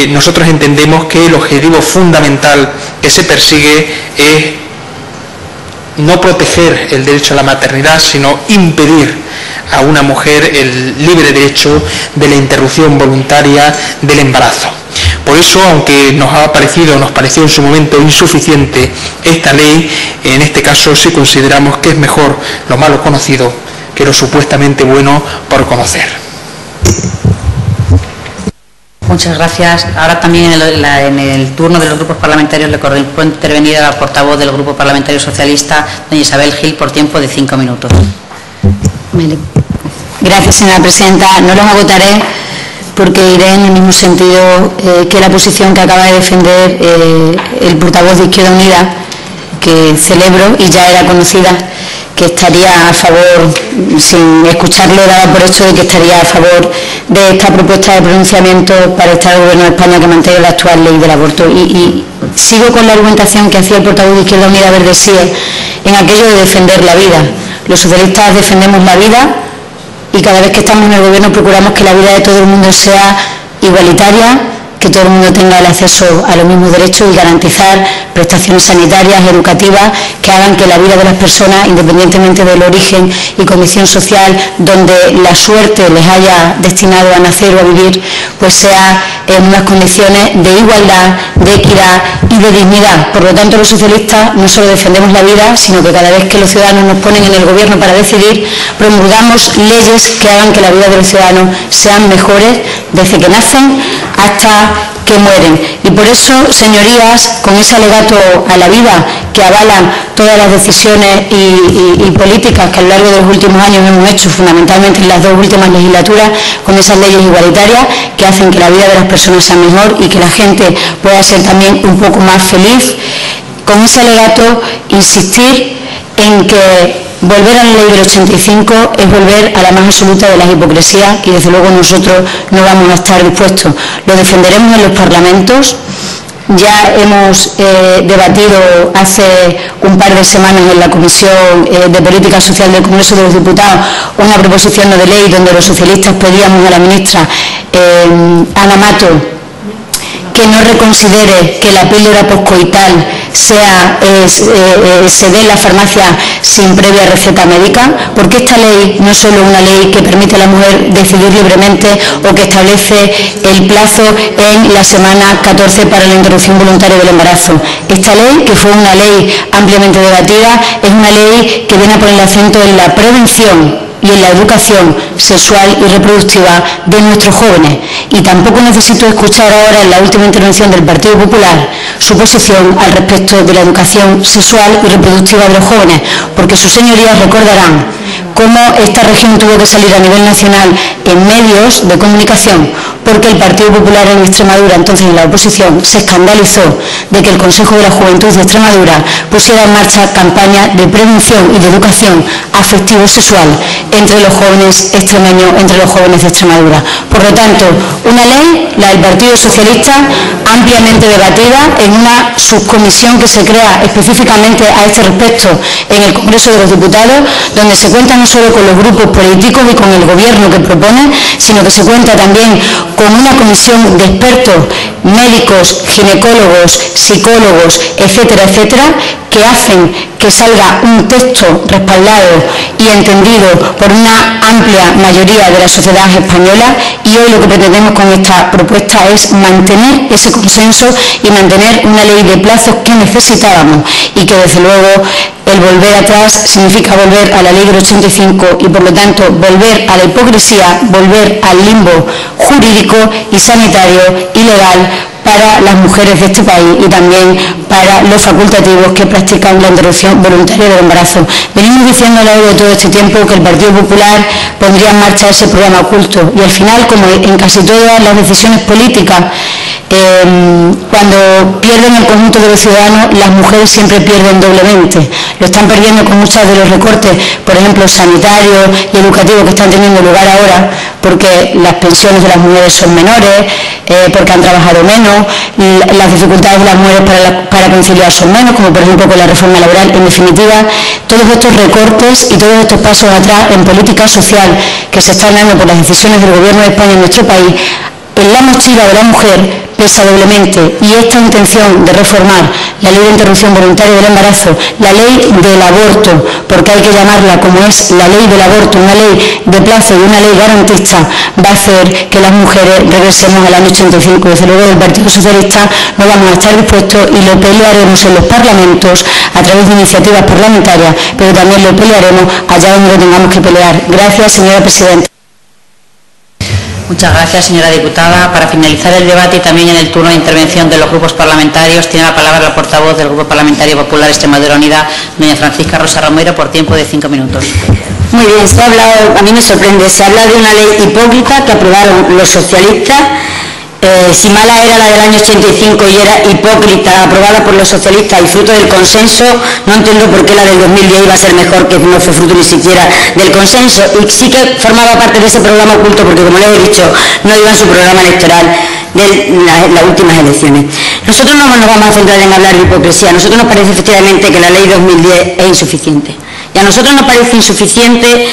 Speaker 5: nosotros entendemos que el objetivo fundamental que se persigue es no proteger el derecho a la maternidad, sino impedir a una mujer el libre derecho de la interrupción voluntaria del embarazo. Por eso, aunque nos pareció en su momento insuficiente esta ley, en este caso sí consideramos que es mejor lo malo conocido que lo supuestamente bueno por conocer.
Speaker 1: Muchas gracias. Ahora también en el turno de los grupos parlamentarios le corresponde intervenir a la portavoz del Grupo Parlamentario Socialista, doña Isabel Gil, por tiempo de 5 minutos.
Speaker 7: Vale. Gracias, señora presidenta. No los agotaré porque iré en el mismo sentido que la posición que acaba de defender el portavoz de Izquierda Unida, que celebro y ya era conocida, que estaría a favor, sin escucharlo, daba por hecho de que estaría a favor de esta propuesta de pronunciamiento para instar al Gobierno de España que mantenga la actual ley del aborto. Y sigo con la argumentación que hacía el portavoz de Izquierda Unida, Verde Sie, en aquello de defender la vida. Los socialistas defendemos la vida y cada vez que estamos en el Gobierno procuramos que la vida de todo el mundo sea igualitaria, que todo el mundo tenga el acceso a los mismos derechos y garantizar prestaciones sanitarias, educativas, que hagan que la vida de las personas, independientemente del origen y condición social donde la suerte les haya destinado a nacer o a vivir, pues sea en unas condiciones de igualdad, de equidad y de dignidad. Por lo tanto, los socialistas no solo defendemos la vida, sino que cada vez que los ciudadanos nos ponen en el Gobierno para decidir, promulgamos leyes que hagan que la vida de los ciudadanos sean mejores desde que nacen hasta que mueren. Y por eso, señorías, con ese alegato a la vida que avalan todas las decisiones y políticas que a lo largo de los últimos años hemos hecho, fundamentalmente en las 2 últimas legislaturas, con esas leyes igualitarias que hacen que la vida de las personas sea mejor y que la gente pueda ser también un poco más feliz, con ese alegato insistir en que volver a la ley del 85 es volver a la más absoluta de las hipocresías y desde luego nosotros no vamos a estar dispuestos. Lo defenderemos en los parlamentos. Ya hemos debatido hace un par de semanas en la Comisión de Política Social del Congreso de los Diputados una proposición no de ley donde los socialistas pedíamos a la ministra Ana Mato que no reconsidere que la píldora poscoital se dé en la farmacia sin previa receta médica, porque esta ley no es solo una ley que permite a la mujer decidir libremente o que establece el plazo en la semana 14 para la interrupción voluntaria del embarazo. Esta ley, que fue una ley ampliamente debatida, es una ley que viene a poner el acento en la prevención y en la educación sexual y reproductiva de nuestros jóvenes. Y tampoco necesito escuchar ahora en la última intervención del Partido Popular su posición al respecto de la educación sexual y reproductiva de los jóvenes, porque sus señorías recordarán cómo esta región tuvo que salir a nivel nacional en medios de comunicación, porque el Partido Popular en Extremadura, entonces en la oposición, se escandalizó de que el Consejo de la Juventud de Extremadura pusiera en marcha campañas de prevención y de educación afectivo-sexual entre los jóvenes extremeños, entre los jóvenes de Extremadura. Por lo tanto, una ley, la del Partido Socialista, ampliamente debatida en una subcomisión que se crea específicamente a este respecto en el Congreso de los Diputados, donde se cuenta no solo con los grupos políticos y con el Gobierno que propone, sino que se cuenta también con una comisión de expertos, médicos, ginecólogos, psicólogos, etcétera, etcétera, que hacen que salga un texto respaldado y entendido por una amplia mayoría de la sociedad española, y hoy lo que pretendemos con esta propuesta es mantener ese consenso y mantener una ley de plazos que necesitábamos, y que desde luego el volver atrás significa volver a la ley del 85 y por lo tanto volver a la hipocresía, volver al limbo jurídico y sanitario y legal para las mujeres de este país y también para los facultativos que practican la interrupción voluntaria del embarazo. Venimos diciendo a lo largo de todo este tiempo que el Partido Popular pondría en marcha ese programa oculto, y al final, como en casi todas las decisiones políticas, cuando pierden el conjunto de los ciudadanos, las mujeres siempre pierden doblemente. Lo están perdiendo con muchos de los recortes, por ejemplo, sanitarios y educativos que están teniendo lugar ahora, porque las pensiones de las mujeres son menores, porque han trabajado menos, las dificultades de las mujeres para conciliar son menos, como por ejemplo con la reforma laboral. En definitiva, todos estos recortes y todos estos pasos atrás en política social que se están dando por las decisiones del Gobierno de España en nuestro país, en la mochila de la mujer pesa doblemente, y esta intención de reformar la ley de interrupción voluntaria del embarazo, la ley del aborto, porque hay que llamarla como es, la ley del aborto, una ley de plazo y una ley garantista, va a hacer que las mujeres regresemos al año 85. Desde luego, del Partido Socialista no vamos a estar dispuestos y lo pelearemos en los parlamentos a través de iniciativas parlamentarias, pero también lo pelearemos allá donde lo tengamos que pelear. Gracias, señora presidenta.
Speaker 1: Muchas gracias, señora diputada. Para finalizar el debate y también en el turno de intervención de los grupos parlamentarios, tiene la palabra la portavoz del Grupo Parlamentario Popular Extremadura Unida, doña Francisca Rosa Romero, por tiempo de 5 minutos.
Speaker 6: Muy bien, se ha hablado, a mí me sorprende, se habla de una ley hipócrita que aprobaron los socialistas. Si mala era la del año 85 y era hipócrita, aprobada por los socialistas y fruto del consenso, no entiendo por qué la del 2010 iba a ser mejor, que no fue fruto ni siquiera del consenso, y sí que formaba parte de ese programa oculto, porque como les he dicho, no iba en su programa electoral de las últimas elecciones. Nosotros no nos vamos a centrar en hablar de hipocresía. A nosotros nos parece efectivamente que la ley 2010 es insuficiente, y a nosotros nos parece insuficiente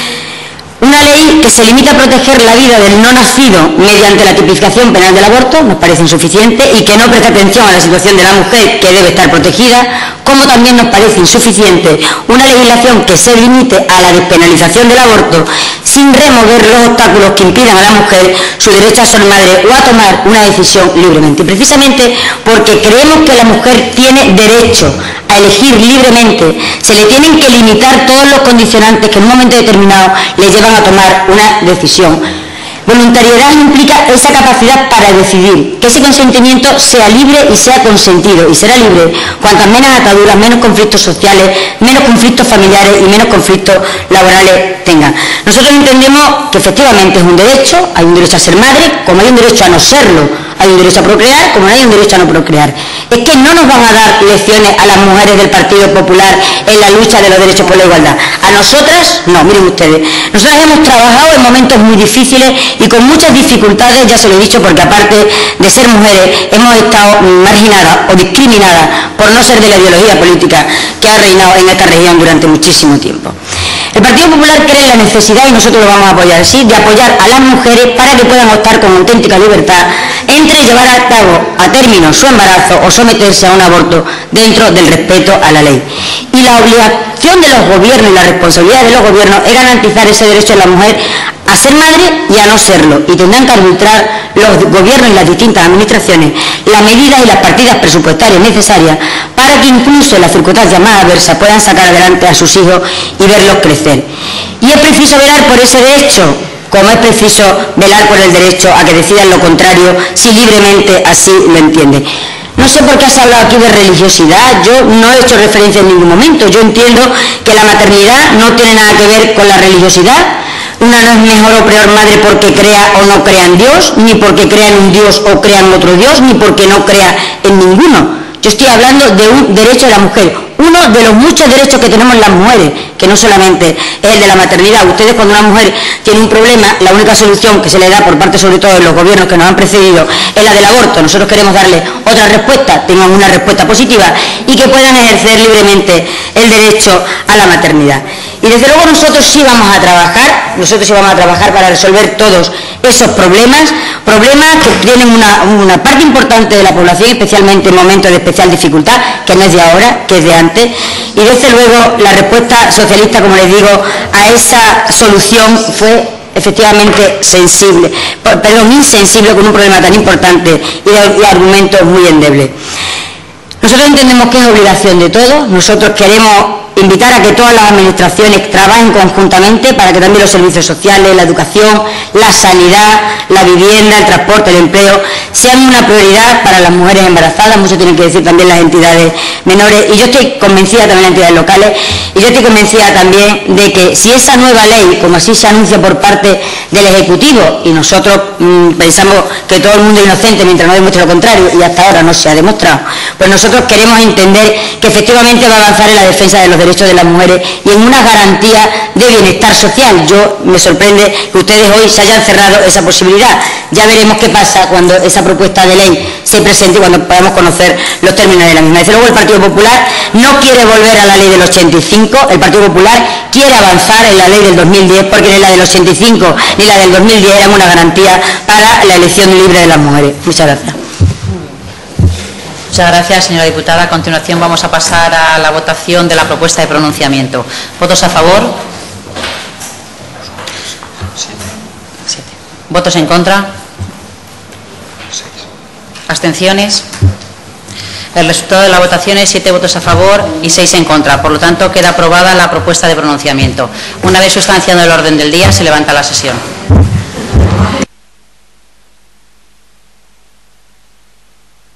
Speaker 6: una ley que se limita a proteger la vida del no nacido mediante la tipificación penal del aborto. Nos parece insuficiente, y que no presta atención a la situación de la mujer, que debe estar protegida, como también nos parece insuficiente una legislación que se limite a la despenalización del aborto sin remover los obstáculos que impidan a la mujer su derecho a ser madre o a tomar una decisión libremente. Y precisamente porque creemos que la mujer tiene derecho a elegir libremente, se le tienen que limitar todos los condicionantes que en un momento determinado le llevan a tomar una decisión. Voluntariedad implica esa capacidad para decidir, que ese consentimiento sea libre y sea consentido, y será libre cuantas menos ataduras, menos conflictos sociales, menos conflictos familiares y menos conflictos laborales tengan. Nosotros entendemos que efectivamente es un derecho, hay un derecho a ser madre, como hay un derecho a no serlo, hay un derecho a procrear, como hay un derecho a no procrear. Es que no nos van a dar lecciones a las mujeres del Partido Popular en la lucha de los derechos por la igualdad. A nosotras, no, miren ustedes. Nosotras hemos trabajado en momentos muy difíciles y con muchas dificultades, ya se lo he dicho, porque aparte de ser mujeres, hemos estado marginadas o discriminadas por no ser de la ideología política que ha reinado en esta región durante muchísimo tiempo. El Partido Popular cree en la necesidad, y nosotros lo vamos a apoyar, sí, de apoyar a las mujeres para que puedan optar con auténtica libertad entre llevar a cabo a término su embarazo o someterse a un aborto dentro del respeto a la ley. Y la obligación función de los gobiernos y la responsabilidad de los gobiernos es garantizar ese derecho de la mujer a ser madre y a no serlo, y tendrán que arbitrar los gobiernos y las distintas administraciones las medidas y las partidas presupuestarias necesarias para que incluso en las circunstancias más adversas puedan sacar adelante a sus hijos y verlos crecer. Y es preciso velar por ese derecho, como es preciso velar por el derecho a que decidan lo contrario si libremente así lo entienden. No sé por qué has hablado aquí de religiosidad, yo no he hecho referencia en ningún momento, yo entiendo que la maternidad no tiene nada que ver con la religiosidad. Una no es mejor o peor madre porque crea o no crea en Dios, ni porque crea en un Dios o crea en otro Dios, ni porque no crea en ninguno. Yo estoy hablando de un derecho de la mujer, uno de los muchos derechos que tenemos las mujeres, que no solamente es el de la maternidad. Ustedes, cuando una mujer tiene un problema, la única solución que se le da por parte sobre todo de los gobiernos que nos han precedido es la del aborto. Nosotros queremos darle otra respuesta, tengan una respuesta positiva y que puedan ejercer libremente el derecho a la maternidad. Y desde luego nosotros sí vamos a trabajar para resolver todos esos problemas que tienen una parte importante de la población, especialmente en momentos de especial dificultad, que no es de ahora, que es de antes. Y desde luego la respuesta socialista, como les digo, a esa solución fue efectivamente insensible con un problema tan importante y de argumentos muy endebles. Nosotros entendemos que es obligación de todos, nosotros queremos invitar a que todas las administraciones trabajen conjuntamente para que también los servicios sociales, la educación, la sanidad, la vivienda, el transporte, el empleo, sean una prioridad para las mujeres embarazadas. Mucho tienen que decir también las entidades menores, y yo estoy convencida también, las entidades locales, y yo estoy convencida también de que si esa nueva ley, como así se anuncia por parte del Ejecutivo, y nosotros pensamos que todo el mundo es inocente mientras no demuestre lo contrario, y hasta ahora no se ha demostrado, pues nosotros queremos entender que efectivamente va a avanzar en la defensa de los derechos de las mujeres y en una garantía de bienestar social. Me sorprende que ustedes hoy se hayan cerrado esa posibilidad. Ya veremos qué pasa cuando esa propuesta de ley se presente y cuando podamos conocer los términos de la misma. Desde luego el Partido Popular no quiere volver a la ley del 85, el Partido Popular quiere avanzar en la ley del 2010, porque ni la del 85 ni la del 2010 eran una garantía para la elección libre de las mujeres. Muchas gracias.
Speaker 1: Muchas gracias, señora diputada. A continuación vamos a pasar a la votación de la propuesta de pronunciamiento. ¿Votos a favor? 7. ¿Votos en contra?
Speaker 5: 6.
Speaker 1: ¿Abstenciones? El resultado de la votación es 7 votos a favor y 6 en contra. Por lo tanto, queda aprobada la propuesta de pronunciamiento. Una vez sustanciado el orden del día, se levanta la sesión.